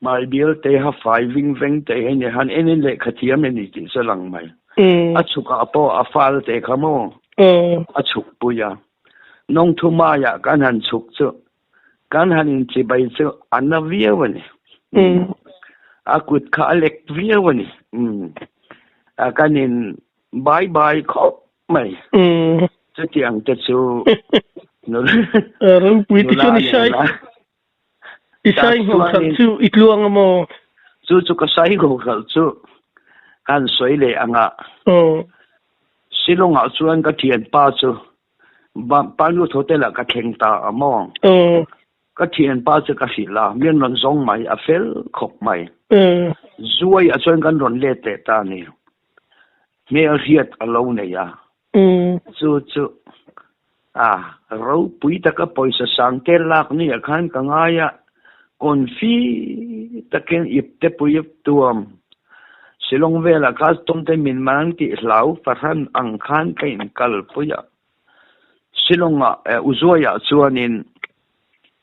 mai bil te ha fiving veng te ne han en le khathiam ni ti salang mai achuka po afal te khamo achuk puya nong thuma ya kan han chuk chu kan han in chi bai chu anavia wani akut kha lek via wani akanin bye khop mày chứ tiếng tết chú nó rồi quý tí chú isai ngọc thật chú ít luang mà chú cái sai ngọc thật chú kan suy lệ anh ạ silong ngọc chú anh cái tiền ba chú bao nhiêu thôi là cái khen ta mà cái tiền ba chú cái gì là miền Nam giống mày à phèn khóc mày rồi à chú anh cái run lệ tệ ta nè mẹ riết lâu này à chú rau bụi ta cái bồi sa sang cái lạc này khăn cái ngay à còn phi ta cái ip te bụi ip tuam silong về là cái tôm te min mang ti lau phát han ang khăn cái kal bụi à silong uzoi à chuan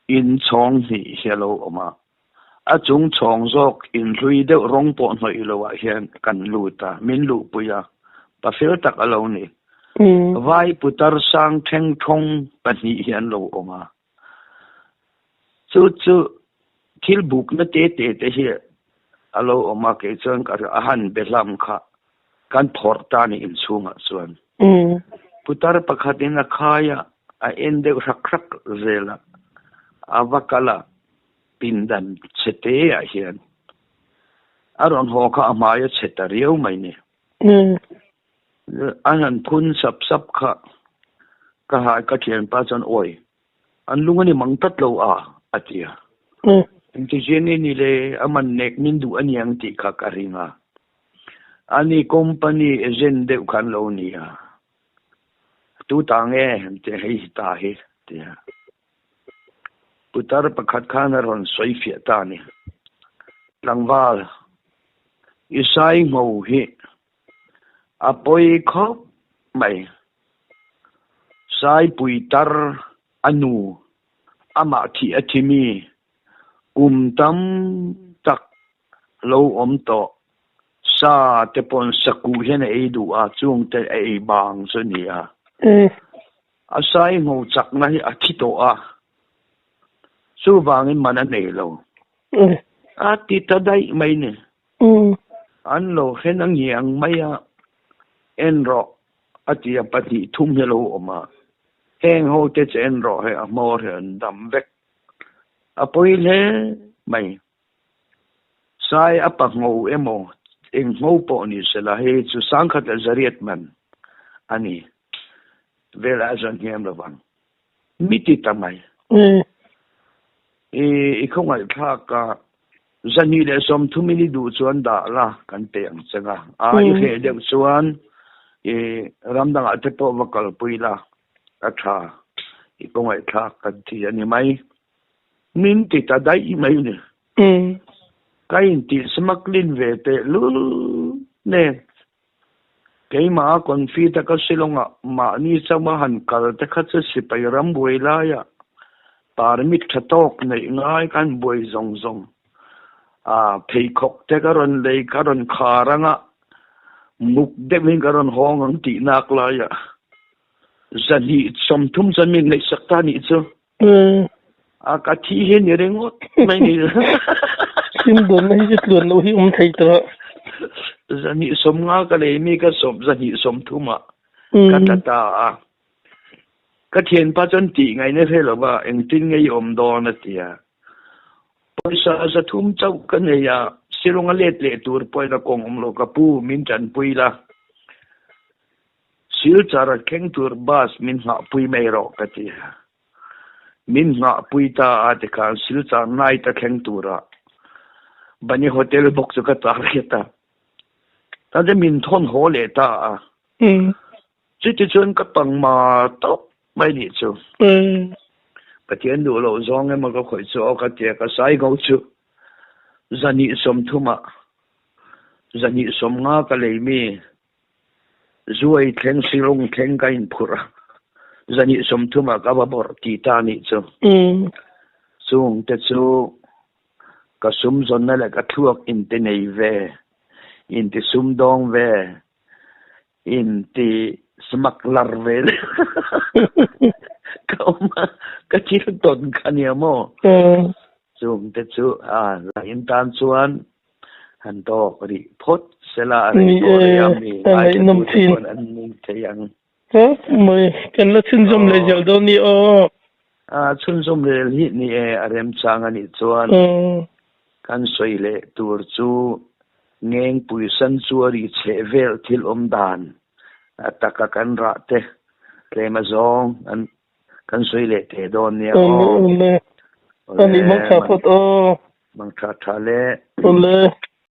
in chong hi hello oma a chung chong zok in lui de rong po noi lo a hian kan lu ta min lu bụi à pa fel tak alo ni vai putar sang theng thong pani hian lo oma chu thil buk na te hi alo oma ke chuan ka ahan belam kha kan thor ta ni in chunga chuan putar pakhatin a khaya a ende rak zela avakala pindan chete a hian aron ho kha amaya chetariu mai ni anh phun sập kha ka hai ka thian pa chon oi an lungani mang tat lo atia intigene ni le aman nek min du aniang ti kha karinga ani company agent de khan lo ni tu tange te hei ta he tia putar pakhat khan ron soi fia ta ni langwal isai ngau hi apoi khop mai sai puitar anu ama thi athimi tam tak lo om to sa te pon saku hen ei du a chung te ei bang sonia asai ngo chak na hi athito a su bangin mana nei lo a ti ta dai mai ne an lo hen ang yang mai a enro atia pati thum hello oma heng ho te enro he amor he dam vek apoi le mai sai apa ngo emo eng ngo po ni sela he chu sangkhat zariat man ani vela azan hiam lawan miti tamai e không ai tha ka zani le som thumini du chuan da la kan te ang changa ai he deu chuan ramdang ate po vakal puila atha không ai tha kan ti ani mai min ti ta dai mai ne kain ti smaklin ve te lu ne cái mà còn phi ta có silonga mà ni sama han kal ta kha che sipai ram boila ya parmit thatok nei ngai kan boi zong phei khok te karon lei karon kharanga muk de min karon hong ang ti nak la ya zani som thum zamin nei sakta ni chu ka thi he ni rengot mai ni sim don nei je tlon lo hi thei tra zani som nga ka le mi ka som zani som thuma ka ta ka thien pa chon ti ngai ne phelo ba eng tin ngai om do na tia paisa za thum chau ka ne ya silonga let le tur poina kong om lo ka pu min chan puila sil chara keng tur bas min ha pui mai ro ka tia min ha pui ta ate ka sil char nai ta keng tura bani hotel box ka ta kheta ta de min thon ho le ta chi chon ka pang ma to mai ni chu ka tian du lo zong e ma ka khoi chu ka tia ka sai go chu zani som thuma zani som nga ka le mi zuai thleng silong thleng ka in phura zani som thuma ka ba bor ti ta ni chu chung te chu ka sum zon na la ka thuak in te nei ve in ti sum dong ve in ti smaklar ve kauma ka chil ton khania mo chung te chu la in tan chuan han to ri phot sela ri to ya mi ai nom thin an ning theyang Có mày cái là chân zoom lấy giờ đâu ni ô chun zoom le hi ni arem chang ani chuan kan soi le tur chu ngeng pui san chu ri che vel thil om dan ataka kan ra te klema zong an kan soi le te don ni o ani mang tha phot o mang tha tha le